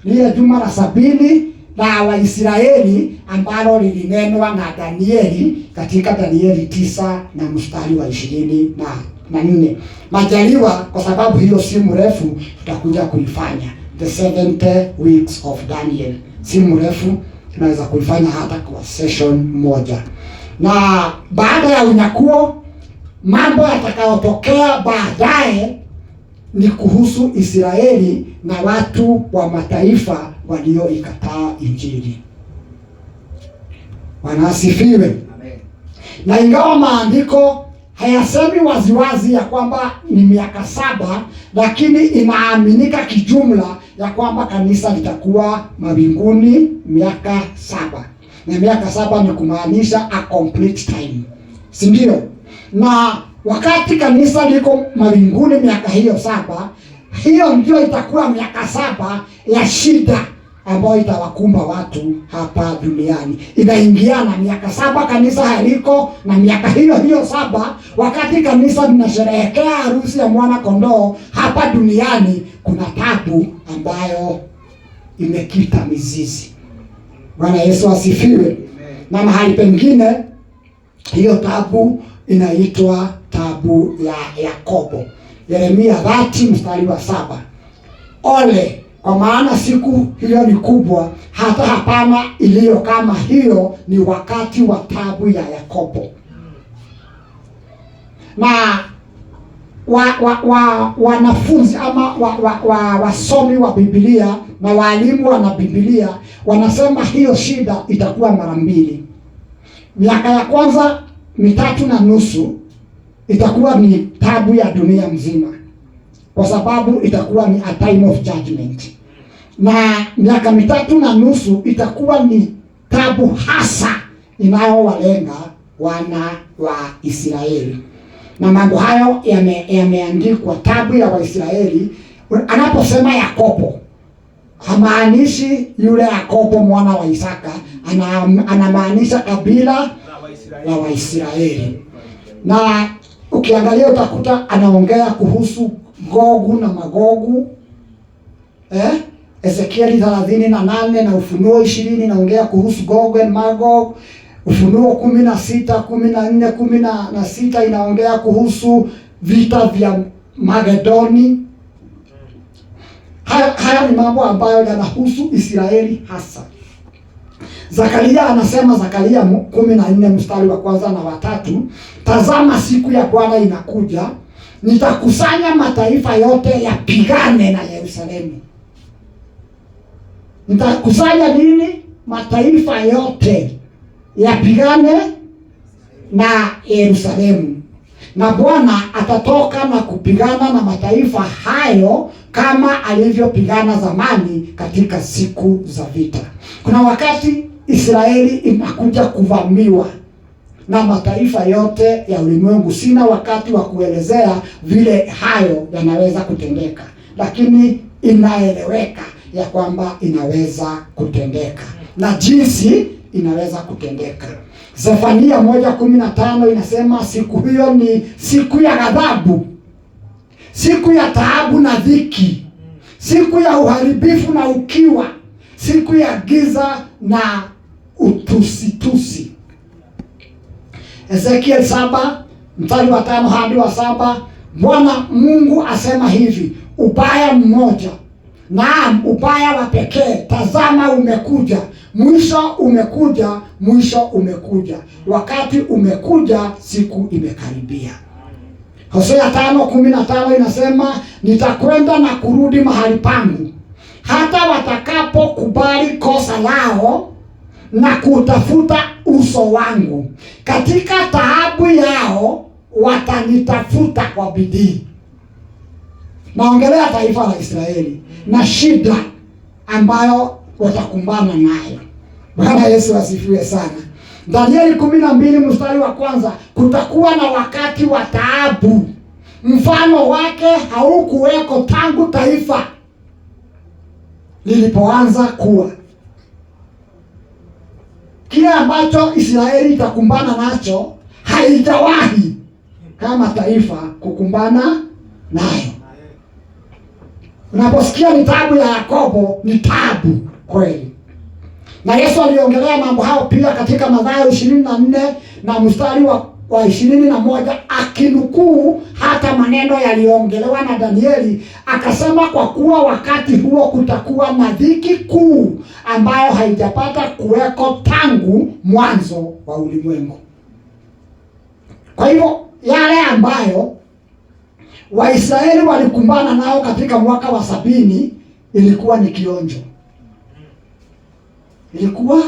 Lile juma la 70 la Waisraeli ambalo lilinenwa na Danieli katika Danieli 9 na mstari wa 24. Majaliwa, kwa sababu hiyo si mrefu, tutakuja kuifanya the 70 weeks of Daniel. Si mrefu, tunaweza kuifanya hata kwa session moja. Na baada ya unyakuo, mambo yatakayotokea baadaye ni kuhusu Israeli na watu wa mataifa walioikataa Injili. Bwana asifiwe. Amen. Na ingawa maandiko hayasemi waziwazi ya kwamba ni miaka 7, lakini inaaminika kijumla ya kwamba kanisa litakuwa mawinguni miaka 7. Na miaka 7 ni kumaanisha a complete time, si ndio? Na wakati kanisa liko mawinguni miaka hiyo 7, hiyo ndio itakuwa miaka 7 ya shida ambayo itawakumba watu hapa duniani. Inaingiana miaka 7 kanisa haliko, na miaka hiyo 7 wakati kanisa linasherehekea harusi ya mwana kondoo hapa duniani, kuna tabu ambayo imekita mizizi. Bwana Yesu asifiwe. Na mahali pengine hiyo tabu inaitwa tabu ya Yakobo. Yeremia 30 mstari wa 7. Ole, kwa maana siku hiyo ni kubwa, hata hapana iliyo kama hiyo, ni wakati wa tabu ya Yakobo. Na wanafunzi ama wasomi wa Biblia na walimu wa Biblia wanasema hiyo shida itakuwa mara 2. Miaka ya kwanza 3.5 itakuwa ni tabu ya dunia mzima. kwa sababu itakuwa ni a time of judgment, na miaka 3.5 itakuwa ni tabu hasa inayowalenga wana wa Israeli. Na mambo hayo yameandikwa, tabu ya Waisraeli. Anaposema Yakobo, hamaanishi yule Yakobo mwana wa Isaka, anamaanisha kabila la Waisraeli. Na ukiangalia utakuta anaongea kuhusu Gogu na Magogu. Ezekieli 38 na Ufunuo 20 inaongea kuhusu Gogu and Magog. Ufunuo 16, 14, 16 inaongea kuhusu vita vya Magedoni. Haya ni mambo ambayo yanahusu Israeli hasa. Zakaria anasema, Zakaria 14 mstari wa 1 na wa 3, tazama siku ya Bwana inakuja, nitakusanya mataifa yote yapigane na Yerusalemu. Nitakusanya nini? Mataifa yote yapigane na Yerusalemu, na Bwana atatoka na kupigana na mataifa hayo kama alivyopigana zamani katika siku za vita. Kuna wakati Israeli inakuja kuvamiwa na mataifa yote ya ulimwengu. Sina wakati wa kuelezea vile hayo yanaweza kutendeka, lakini inaeleweka ya kwamba inaweza kutendeka na jinsi inaweza kutendeka. Zefania 1:15 inasema siku hiyo ni siku ya ghadhabu, siku ya taabu na dhiki, siku ya uharibifu na ukiwa, siku ya giza na utusitusi. Ezekiel 7 mstari wa 5 hadi wa 7, Bwana Mungu asema hivi, ubaya mmoja, naam ubaya wa pekee, tazama umekuja, mwisho umekuja, mwisho umekuja, wakati umekuja, siku imekaribia. Hosea 5:15 inasema, nitakwenda na kurudi mahali pangu, hata watakapokubali kosa lao na kutafuta uso wangu. Katika taabu yao watanitafuta kwa bidii. Naongelea taifa la Israeli na shida ambayo watakumbana nayo. Bwana Yesu asifiwe sana. Danieli 12 mstari wa 1, kutakuwa na wakati wa taabu, mfano wake haukuweko tangu taifa lilipoanza kuwa. Kile ambacho Israeli itakumbana nacho haijawahi kama taifa kukumbana nayo. Unaposikia ni taabu ya Yakobo, ni taabu kweli. Na Yesu aliongelea mambo hayo pia katika Mathayo 24 na mstari wa 21, akinukuu hata maneno yaliyoongelewa na Danieli, akasema, kwa kuwa wakati huo kutakuwa na dhiki kuu ambayo haijapata kuweko tangu mwanzo wa ulimwengu. Kwa hivyo yale ambayo Waisraeli walikumbana nao katika mwaka wa 70 ilikuwa ni kionjo. Ilikuwa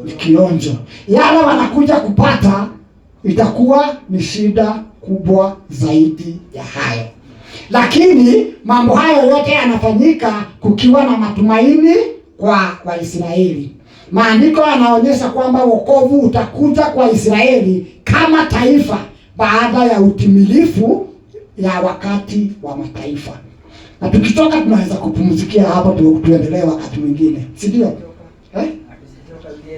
ni kionjo. Yale wanakuja kupata itakuwa ni shida kubwa zaidi ya hayo. Lakini mambo hayo yote yanafanyika kukiwa na matumaini kwa Waisraeli. Maandiko yanaonyesha kwamba wokovu utakuja kwa Israeli kama taifa baada ya utimilifu ya wakati wa mataifa. Na tukitoka tunaweza kupumzikia hapa, tuendelee wakati mwingine, si ndio?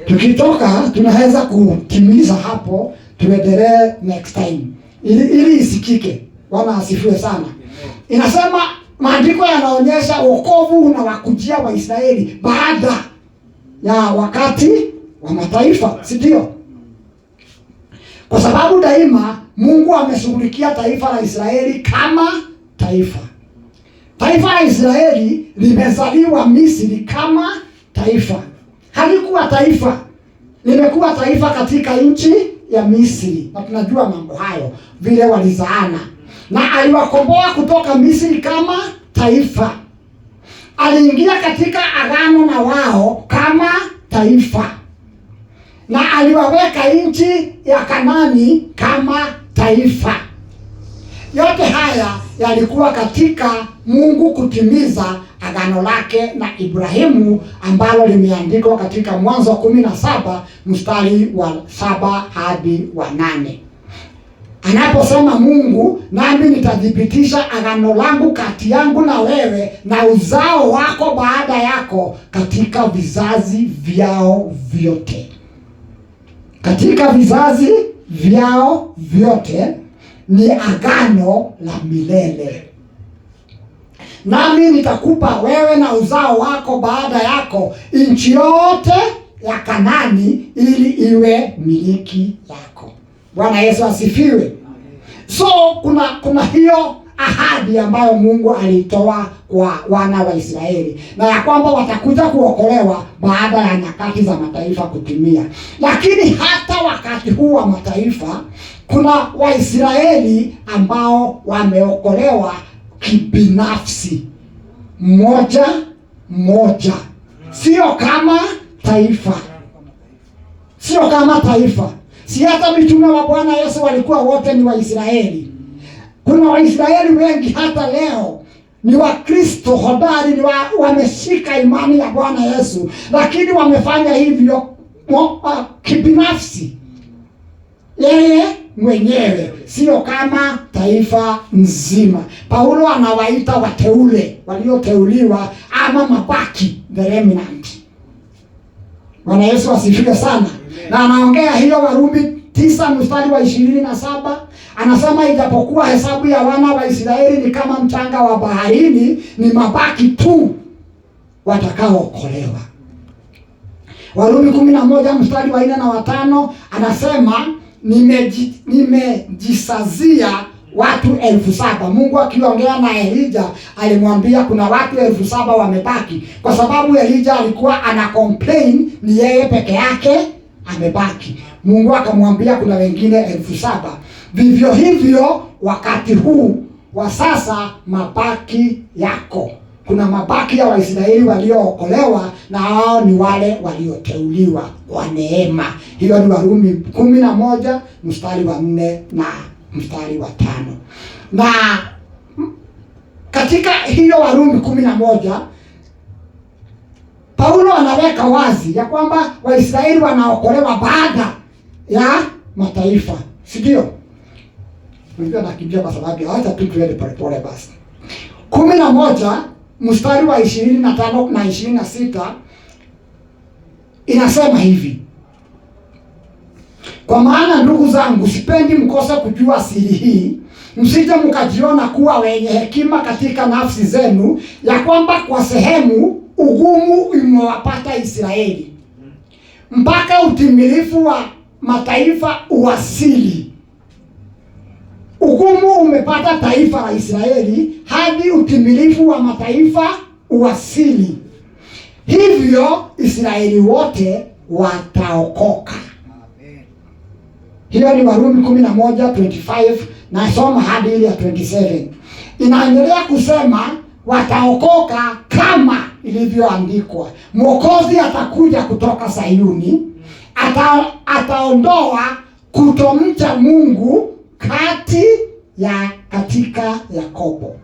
Tukitoka tunaweza kutimiza hapo, tuendelee next time ili isikike. Bwana asifiwe sana. Inasema maandiko yanaonyesha wokovu unawakujia Waisraeli baada ya wakati wa mataifa, si ndio? Kwa sababu daima Mungu ameshughulikia taifa la Israeli kama taifa. Taifa la Israeli limezaliwa Misri kama taifa. Halikuwa taifa, limekuwa taifa katika nchi ya Misri. Na tunajua mambo hayo vile walizaana. Na aliwakomboa kutoka Misri kama taifa. Aliingia katika agano na wao kama taifa. Na aliwaweka nchi ya Kanaani kama taifa. Yote haya yalikuwa katika Mungu kutimiza agano lake na Ibrahimu ambalo limeandikwa katika Mwanzo 17 mstari wa 7 hadi wa 8. Anaposema Mungu, nami nitathibitisha agano langu kati yangu na wewe na uzao wako baada yako katika vizazi vyao vyote. Katika vizazi vyao vyote ni agano la milele. Nami nitakupa wewe na uzao wako baada yako nchi yote ya Kanaani ili iwe miliki yako. Bwana Yesu asifiwe. So kuna hiyo ahadi ambayo Mungu alitoa kwa wana wa Israeli, na ya kwamba watakuja kuokolewa baada ya nyakati za mataifa kutimia. Lakini hata wakati huu wa mataifa kuna Waisraeli ambao wameokolewa kibinafsi, mmoja mmoja, sio kama taifa, sio kama taifa. Si hata mitume wa Bwana Yesu walikuwa wote ni Waisraeli. Kuna Waisraeli wengi hata leo ni Wakristo hodari, wameshika imani ya Bwana Yesu, lakini wamefanya hivyo kibinafsi, yeye mwenyewe, sio kama taifa nzima. Paulo anawaita wateule, walioteuliwa, ama mabaki, the remnant. Bwana Yesu asifiwe sana. Na anaongea hiyo Warumi 9 mstari wa 27, anasema ijapokuwa hesabu ya wana wa Israeli ni kama mchanga wa baharini, ni mabaki tu watakaookolewa. Warumi 11 mstari wa 4 na 5 anasema nimejisazia watu 7,000. Mungu akiongea na Elijah alimwambia kuna watu 7,000 wamebaki, kwa sababu Elijah alikuwa ana complain ni yeye peke yake amebaki. Mungu akamwambia kuna wengine 7,000. Vivyo hivyo wakati huu wa sasa mabaki yako. Kuna mabaki ya Waisraeli waliookolewa, na hao ni wale walioteuliwa kwa neema. Hiyo ni Warumi 11 mstari wa 4 na mstari wa 5. Na katika hiyo Warumi 11 Paulo anaweka wazi ya kwamba Waisraeli wanaokolewa baada ya mataifa. Sio? Ndio nakimbia kwa sababu hata tu tuende polepole basi. 11 mstari wa 25 na 26 inasema hivi: kwa maana ndugu zangu, sipendi mkose kujua siri hii, msije mkajiona kuwa wenye hekima katika nafsi zenu, ya kwamba kwa sehemu ugumu umewapata Israeli, mpaka utimilifu wa mataifa uwasili. Ugumu umepata taifa la Israeli hadi utimilifu wa mataifa uwasili. Hivyo Israeli wote wataokoka. Hiyo ni Warumi 11:25, na soma hadi ile ya 27. Inaendelea kusema wataokoka kama ilivyoandikwa. Mwokozi atakuja kutoka Sayuni, ataondoa kutomcha Mungu katika Yakobo.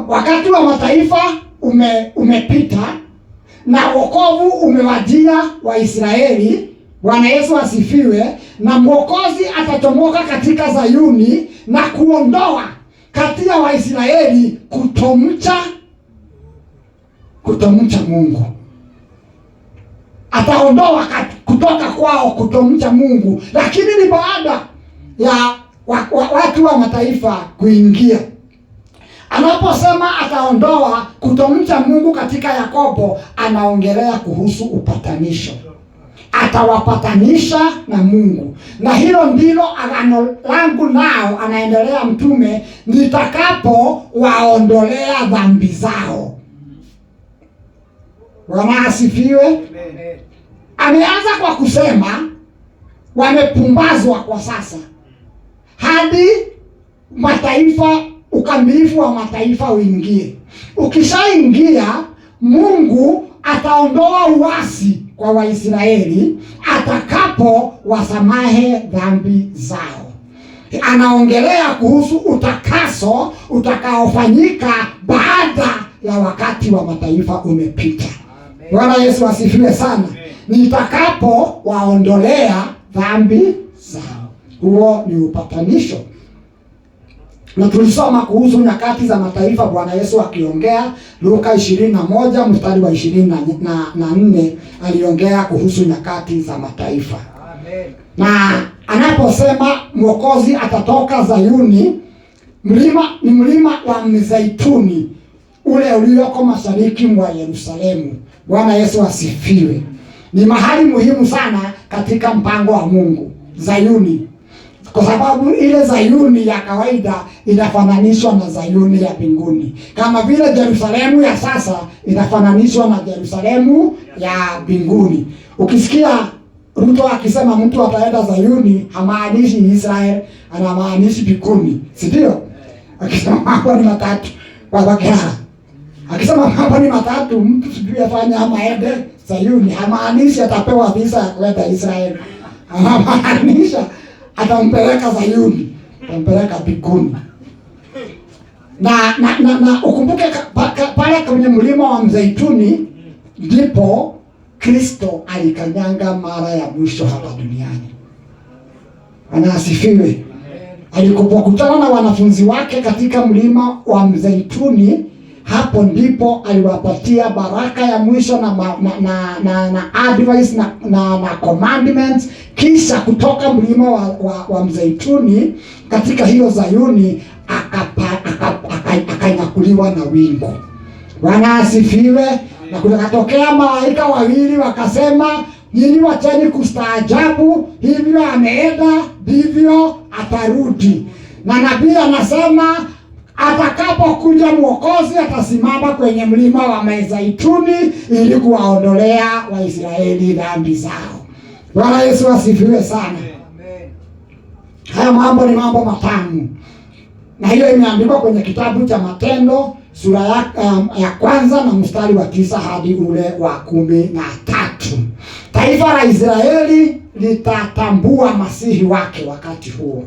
Wakati wa mataifa umepita na wokovu umewajia Waisraeli. Bwana Yesu asifiwe. Na mwokozi atachomoka katika Sayuni na kuondoa kati ya Waisraeli kutomcha Mungu. Ataondoa kutoka kwao kutomcha Mungu, lakini ni baada ya watu wa mataifa kuingia. Anaposema ataondoa kutomcha Mungu katika Yakobo, anaongelea kuhusu upatanisho. Atawapatanisha na Mungu, na hilo ndilo agano langu nao, anaendelea mtume, nitakapo waondolea dhambi zao. Bwana asifiwe. Ameanza kwa kusema wamepumbazwa kwa sasa hadi mataifa, ukamilifu wa mataifa uingie. Ukishaingia, Mungu ataondoa uasi kwa Waisraeli atakapo wasamehe dhambi zao. anaongelea kuhusu utakaso utakaofanyika baada ya wakati wa mataifa umepita. Bwana Yesu asifiwe sana. Nitakapo waondolea dhambi zao. Huo ni upatanisho. Na tulisoma kuhusu nyakati za mataifa, Bwana Yesu akiongea Luka 21 mstari wa 24 aliongea kuhusu nyakati za mataifa. Amen. Na anaposema Mwokozi atatoka Zayuni, ni mlima wa Mzeituni ule ulioko mashariki mwa Yerusalemu. Bwana Yesu asifiwe. Ni mahali muhimu sana katika mpango wa Mungu, Zayuni. Kwa sababu ile Zayuni ya kawaida inafananishwa na Zayuni ya mbinguni. Kama vile Yerusalemu ya sasa inafananishwa na Yerusalemu ya mbinguni. Ukisikia Ruto akisema mtu ataenda Zayuni, hamaanishi Israel, anamaanisha mbinguni. Si ndio? Akisema mambo ni matatu kwa Bakara. Akisema mambo ni matatu, mtu sijui afanye ama aende Zayuni, hamaanishi atapewa visa ya kwenda Israel. Anamaanisha atampeleka Zayuni, atampeleka mbinguni. Na ukumbuke pale kwenye mlima wa Mzeituni ndipo Kristo alikanyanga mara ya mwisho hapa duniani. Anasifiwe. Alipokutana na wanafunzi wake katika mlima wa Mzeituni, hapo ndipo aliwapatia baraka ya mwisho na advice na commandments. Kisha kutoka mlima wa Mzeituni katika hiyo Zayuni akanyakuliwa na wingu. Bwana asifiwe. Na kutokea malaika wawili wakasema, nyinyi wacheni kustaajabu, hivyo ameenda ndivyo atarudi. Na nabii anasema atakapokuja Mwokozi atasimama kwenye mlima wa Mzeituni ili kuwaondolea Waisraeli dhambi zao. Bwana Yesu asifiwe sana. Amen. Haya mambo ni mambo matamu. Na hiyo imeandikwa kwenye kitabu cha Matendo sura ya kwanza na mstari wa 9 hadi ule wa 13. Taifa la Israeli litatambua masihi wake wakati huo.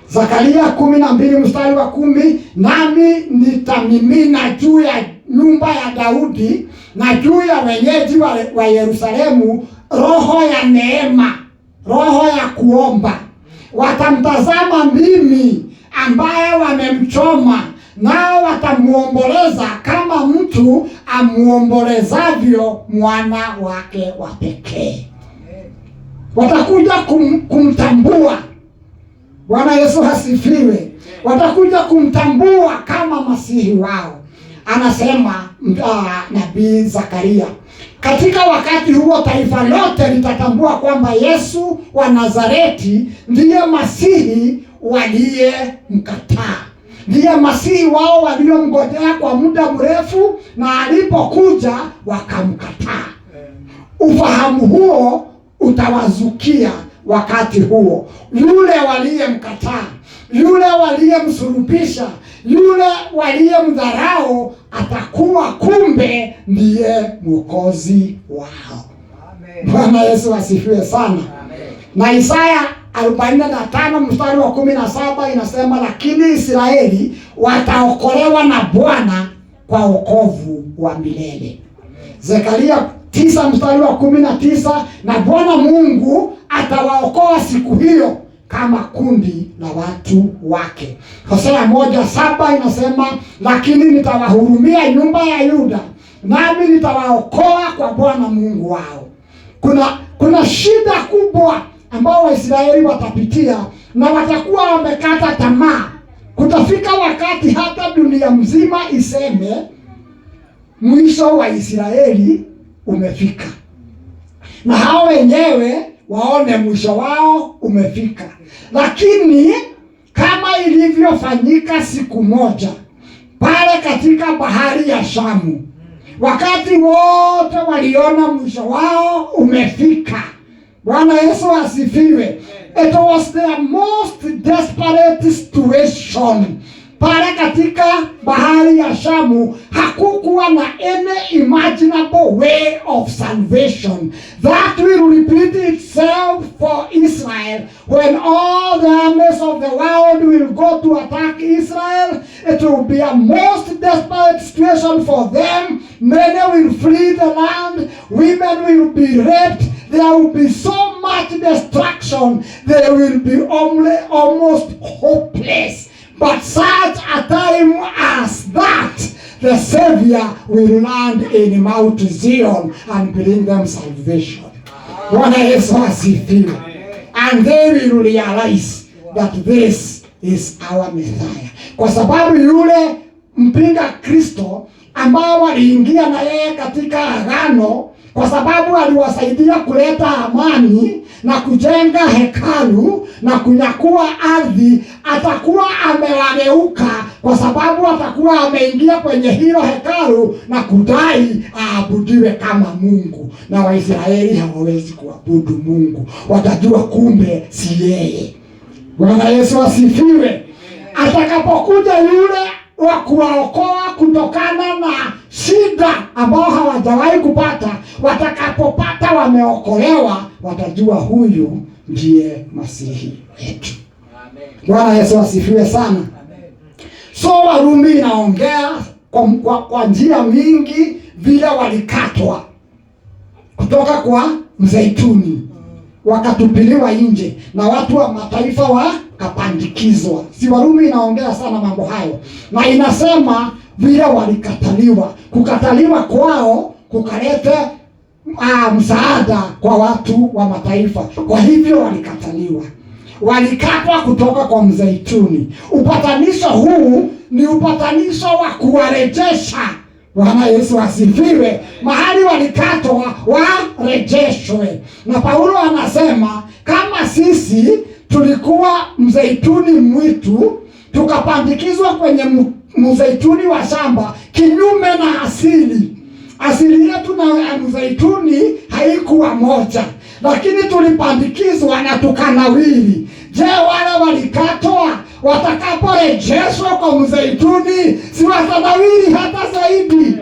Zakaria 12 mstari wa 10, nami nitamimina juu ya nyumba ya Daudi na juu ya wenyeji wa Yerusalemu roho ya neema, roho ya kuomba. Watamtazama mimi ambaye wamemchoma, nao watamuomboleza kama mtu amuombolezavyo mwana wake wa pekee. Watakuja kumtambua. Bwana Yesu asifiwe. Watakuja kumtambua kama masihi wao. Anasema nabii Zakaria, katika wakati huo taifa lote litatambua kwamba Yesu wa Nazareti ndiye masihi waliyemkataa. Ndiye masihi wao waliomngojea kwa muda mrefu, na alipokuja wakamkataa. Ufahamu huo utawazukia wakati huo. Yule waliyemkataa, yule waliyemsulubisha, yule waliyemdharau atakuwa kumbe ndiye Mwokozi wao. Amen. Bwana Yesu asifiwe sana. Amen. Na Isaya 45 mstari wa 17 inasema, lakini Israeli wataokolewa na Bwana kwa wokovu wa milele. Zekaria 9 mstari wa 19, na Bwana Mungu atawaokoa siku hiyo kama kundi la watu wake. Hosea 1:7 inasema, lakini nitawahurumia nyumba ya Yuda, nami nitawaokoa kwa Bwana Mungu wao. Kuna shida kubwa ambao Waisraeli watapitia na watakuwa wamekata tamaa. Kutafika wakati hata dunia mzima iseme mwisho wa Israeli umefika, na hao wenyewe waone mwisho wao umefika. Lakini kama ilivyofanyika siku moja pale katika bahari ya Shamu, wakati wote waliona mwisho wao umefika. Bwana Yesu asifiwe. It was their most desperate situation pale katika bahari ya Shamu hakukuwa na any imaginable way of salvation. That will repeat itself for Israel when all the armies of the world will go to attack Israel. It will be a most desperate situation for them. Many will flee the land. Women will be raped. There will be so much destruction. They will be almost hopeless. But such a time as that, the Savior will land in Mount Zion and bring them salvation. Bwana Yesu asifiwe. And they will realize that this is our Messiah. Kwa sababu yule mpinga Kristo ambao waliingia na yeye katika agano, kwa sababu aliwasaidia kuleta amani na kujenga hekalu na kunyakua ardhi, atakuwa amewageuka, kwa sababu atakuwa ameingia kwenye hilo hekalu na kudai aabudiwe kama Mungu, na Waisraeli hawawezi kuabudu Mungu. Watajua kumbe si yeye. Bwana Yesu asifiwe. Atakapokuja yule wa kuwaokoa kutokana na shida ambao hawajawahi kupata, watakapopata wameokolewa, watajua huyu ndiye Masihi wetu. Bwana Yesu asifiwe sana. Amen. So Warumi inaongea kwa njia mingi vile walikatwa kutoka kwa mzeituni wakatupiliwa nje na watu wa mataifa wakapandikizwa. Si Warumi inaongea sana mambo hayo, na inasema vile walikataliwa. Kukataliwa kwao kukaleta msaada kwa watu wa mataifa. Kwa hivyo walikataliwa, walikatwa kutoka kwa mzeituni. Upatanisho huu ni upatanisho wa kuwarejesha. Bwana Yesu asifiwe. Mahali walikatwa warejeshwe. Na Paulo anasema kama sisi tulikuwa mzeituni mwitu, tukapandikizwa kwenye mzeituni wa shamba kinyume na asili. Asili yetu na mzeituni haikuwa moja, lakini tulipandikizwa na tukanawili. Je, wale walikatwa watakaporejeshwa kwa mzeituni si watanawili hata zaidi?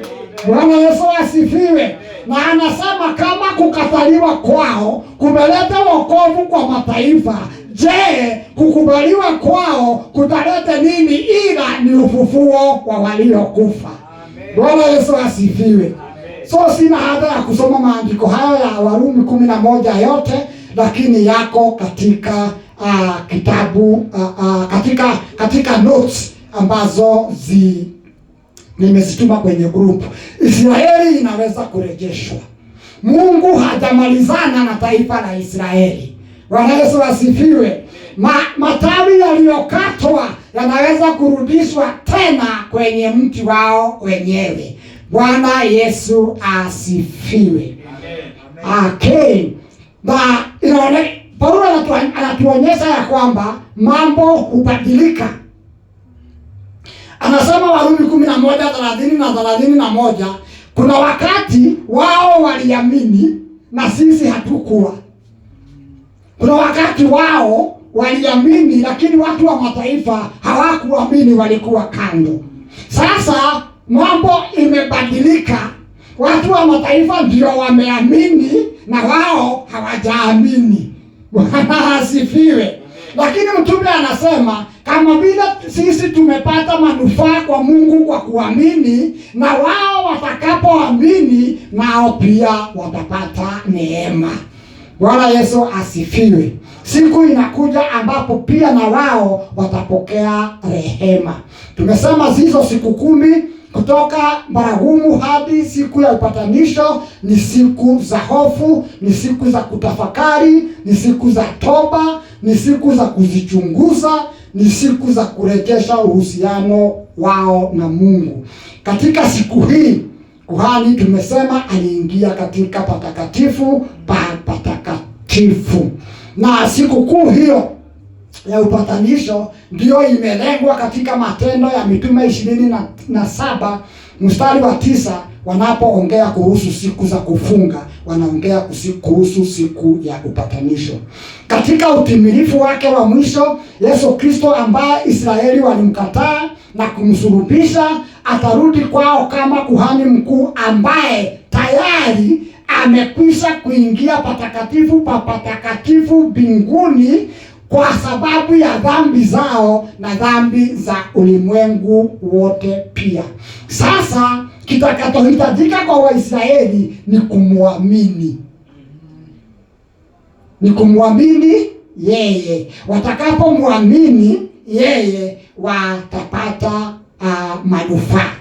Bwana Yesu asifiwe. Na anasema kama kukataliwa kwao kumeleta wokovu kwa mataifa, je, kukubaliwa kwao kutaleta nini ila ni ufufuo wa waliokufa? Bwana Yesu asifiwe. So sina haja ya kusoma maandiko hayo ya Warumi 11 yote, lakini yako katika kitabu katika notes ambazo nimezituma kwenye group. Israeli inaweza kurejeshwa. Mungu hajamalizana na taifa la Israeli. Bwana Yesu asifiwe. Matawi yaliyokatwa yanaweza kurudishwa tena kwenye mti wao wenyewe. Bwana Yesu asifiwe. Amen. Okay. Na Paulo anatuonyesha ya kwamba mambo hubadilika. Anasema Warumi 11:30 na 31, kuna wakati wao waliamini na sisi hatukuwa. Kuna wakati wao waliamini lakini watu wa mataifa hawakuamini, walikuwa kando. Sasa mambo imebadilika. Watu wa mataifa ndio wameamini na wao hawajaamini. Bwana asifiwe. Lakini mtume anasema kama vile sisi tumepata manufaa kwa Mungu kwa kuamini, na wao watakapoamini nao pia watapata neema. Bwana Yesu asifiwe. Siku inakuja ambapo pia na wao watapokea rehema. Tumesema hizo siku 10 kutoka baragumu hadi siku ya upatanisho ni siku za hofu, ni siku za kutafakari, ni siku za toba, ni siku za kuzichunguza, ni siku za kurejesha uhusiano wao na Mungu. Katika siku hii kuhani tumesema aliingia katika patakatifu pa patakatifu, na siku kuu hiyo ya upatanisho ndio imelengwa katika Matendo ya Mitume 27 mstari wa 9. Wanapoongea kuhusu siku za kufunga, wanaongea kuhusu siku ya upatanisho. Katika utimilifu wake wa mwisho, Yesu Kristo ambaye Israeli walimkataa na kumsulubisha, atarudi kwao kama kuhani mkuu ambaye tayari amekwisha kuingia patakatifu pa patakatifu mbinguni kwa sababu ya dhambi zao na dhambi za ulimwengu wote pia. Sasa kitakachohitajika kwa Waisraeli ni kumwamini. Ni kumwamini yeye. Watakapomwamini yeye watapata manufaa.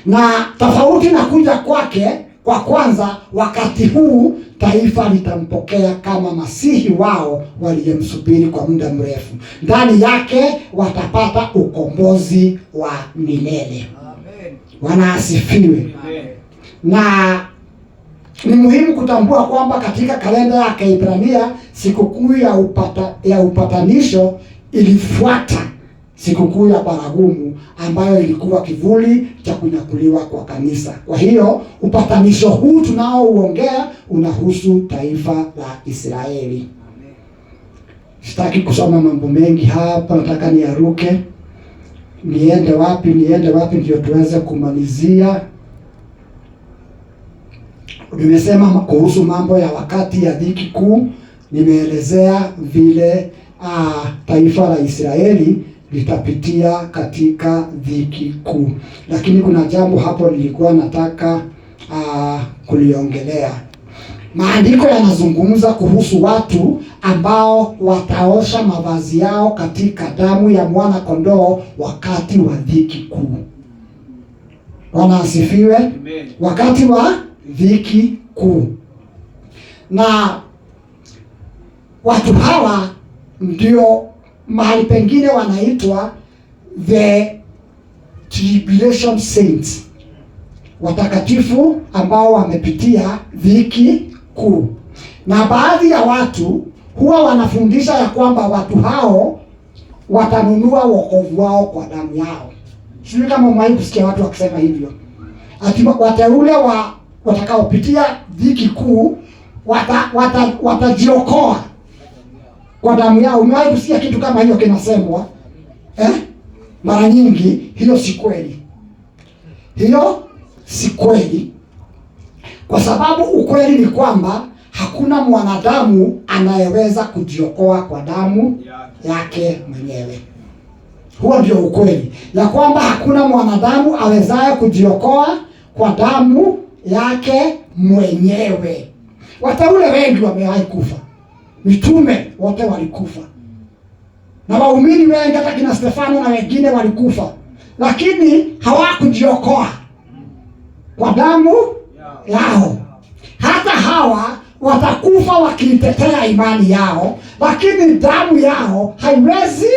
Na tofauti na kuja kwake kwa kwanza, wakati huu taifa litampokea kama masihi wao waliyemsubiri kwa muda mrefu. Ndani yake watapata ukombozi wa milele. Amen. Wanaasifiwe. Amen. Na ni muhimu kutambua kwamba katika kalenda ya Kiebrania sikukuu ya upatanisho ilifuata sikukuu ya baragumu ambayo ilikuwa kivuli cha kunyakuliwa kwa kanisa. Kwa hiyo upatanisho huu tunaouongea unahusu taifa la Israeli. Sitaki kusoma mambo mengi hapa, nataka niaruke. Niende wapi ndio tuweze kumalizia. Nimesema kuhusu mambo ya wakati ya dhiki kuu, nimeelezea vile taifa la Israeli litapitia katika dhiki kuu. Lakini kuna jambo hapo nilikuwa nataka kuliongelea. Maandiko yanazungumza kuhusu watu ambao wataosha mavazi yao katika damu ya mwana kondoo wakati wa dhiki kuu. Wanaasifiwe. Amen. Wakati wa dhiki kuu. Na watu hawa ndio mahali pengine wanaitwa the tribulation saints, watakatifu ambao wamepitia dhiki kuu. Na baadhi ya watu huwa wanafundisha ya kwamba watu hao watanunua wokovu wao kwa damu yao. Sijui kama umewahi kusikia watu wakisema hivyo. Ati wateule watakaopitia dhiki kuu watajiokoa kwa damu yao. Umewahi kusikia kitu kama hiyo kinasemwa? Mara nyingi hiyo si kweli. Hiyo si kweli. Kwa sababu ukweli ni kwamba hakuna mwanadamu anayeweza kujiokoa kwa damu yake mwenyewe. Huo ndio ukweli. Ya kwamba hakuna mwanadamu awezaye kujiokoa kwa damu yake mwenyewe. Wateule wengi wamewahi kufa. Mitume wote walikufa. Na waumini wengi hata kina Stefano na wengine walikufa. Lakini hawakujiokoa kwa damu yao. Hata hawa watakufa wakiitetea imani yao, lakini damu yao haiwezi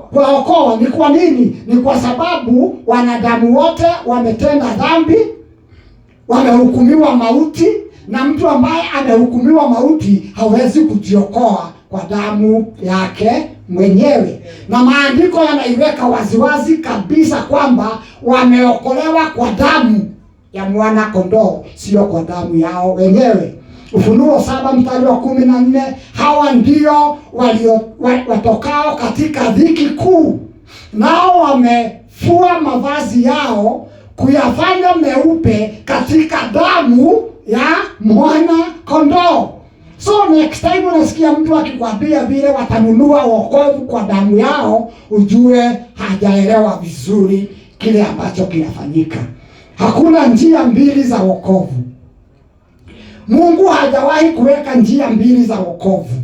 kuwaokoa. Ni kwa nini? Ni kwa sababu wanadamu wote wametenda dhambi, wamehukumiwa mauti, na mtu ambaye amehukumiwa mauti hawezi kujiokoa kwa damu yake mwenyewe. Na maandiko yanaiweka waziwazi kabisa kwamba wameokolewa kwa damu ya mwana kondoo, sio kwa damu yao wenyewe. Ufunuo 7:14, hawa ndio watokao katika dhiki kuu, nao wamefua mavazi yao kuyafanya meupe katika damu ya mwana kondoo. So next time unasikia mtu akikwambia vile watanunua wokovu kwa damu yao, ujue hajaelewa vizuri kile ambacho kinafanyika. Hakuna njia mbili za wokovu. Mungu hajawahi kuweka njia mbili za wokovu.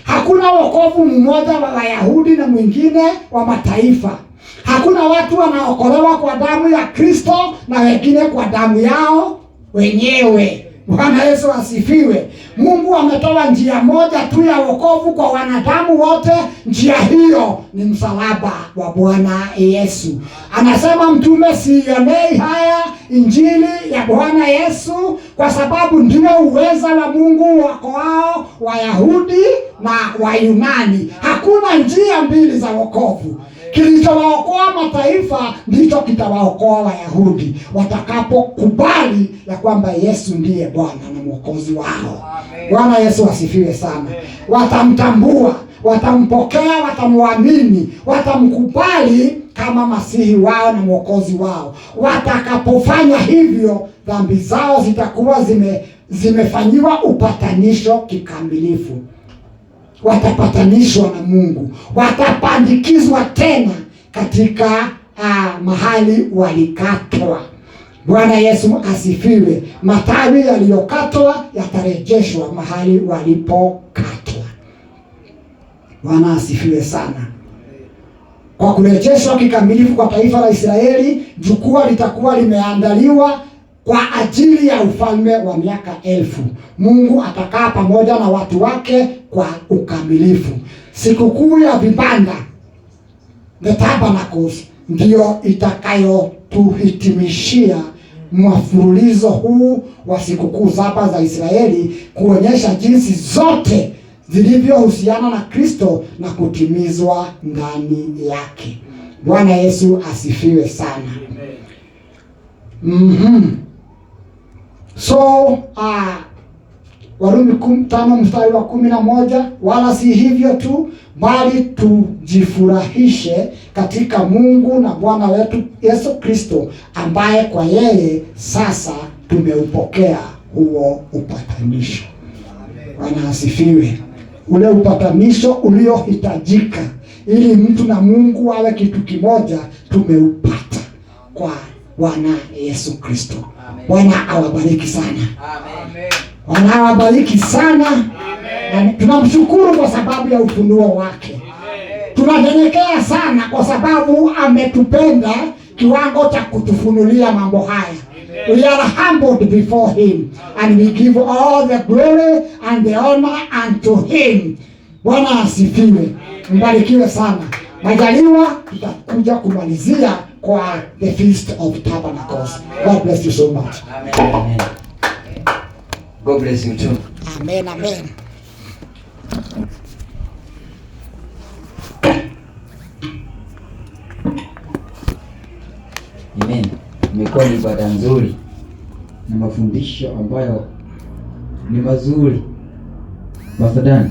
Hakuna wokovu mmoja wa Wayahudi na mwingine wa mataifa. Hakuna watu wanaokolewa kwa damu ya Kristo na wengine kwa damu yao wenyewe. Bwana Yesu asifiwe. Mungu ametoa njia moja tu ya wokovu kwa wanadamu wote. Njia hiyo ni msalaba wa Bwana Yesu. Anasema mtume, siionei haya injili ya Bwana Yesu, kwa sababu ndio uweza wa Mungu wakoao Wayahudi na Wayunani. Hakuna njia mbili za wokovu. Kilichowaokoa mataifa ndicho kitawaokoa Wayahudi watakapokubali ya kwamba Yesu ndiye Bwana na Mwokozi wao. Bwana Yesu asifiwe sana. Watamtambua, watampokea, watamwamini, watamkubali kama Masihi wao na Mwokozi wao. Watakapofanya hivyo, dhambi zao zitakuwa zimefanyiwa upatanisho kikamilifu. Watapatanishwa na Mungu, watapandikizwa tena katika mahali walikatwa. Bwana Yesu asifiwe. Matawi yaliyokatwa yatarejeshwa mahali walipokatwa. Bwana asifiwe sana. Kwa kurejeshwa kikamilifu kwa taifa la Israeli, jukwaa litakuwa limeandaliwa kwa ajili ya ufalme wa miaka 1000. Mungu atakaa pamoja na watu wake kwa ukamilifu. Sikukuu ya vibanda, the tabernacles, ndio itakayotuhitimishia mfululizo huu wa sikukuu 7 za Israeli, kuonyesha jinsi zote zilivyohusiana na Kristo na kutimizwa ndani yake. Bwana Yesu asifiwe sana. So Warumi 15 mstari wa 11, wala si hivyo tu, bali tujifurahishe katika Mungu na Bwana wetu Yesu Kristo, ambaye kwa yeye sasa tumeupokea huo upatanisho. Bwana asifiwe. Ule upatanisho uliohitajika ili mtu na Mungu awe kitu kimoja, tumeupata kwa Bwana Yesu Kristo. Bwana awabariki sana. Amen. Bwana awabariki sana. Amen. Tunamshukuru kwa sababu ya ufunuo wake. Tunanyenyekea sana kwa sababu ametupenda kiwango cha kutufunulia mambo haya. We are humbled before him and we give all the glory and the honor unto him. Bwana asifiwe. Mbarikiwe sana. Majaliwa tutakuja kumalizia kwa the Feast of Tabernacles. God bless you so much. Amen. Amen. God bless you too. Amen. Amen. Amen. Imekuwa ni ibada nzuri na mafundisho ambayo ni mazuri. Pastor Dan.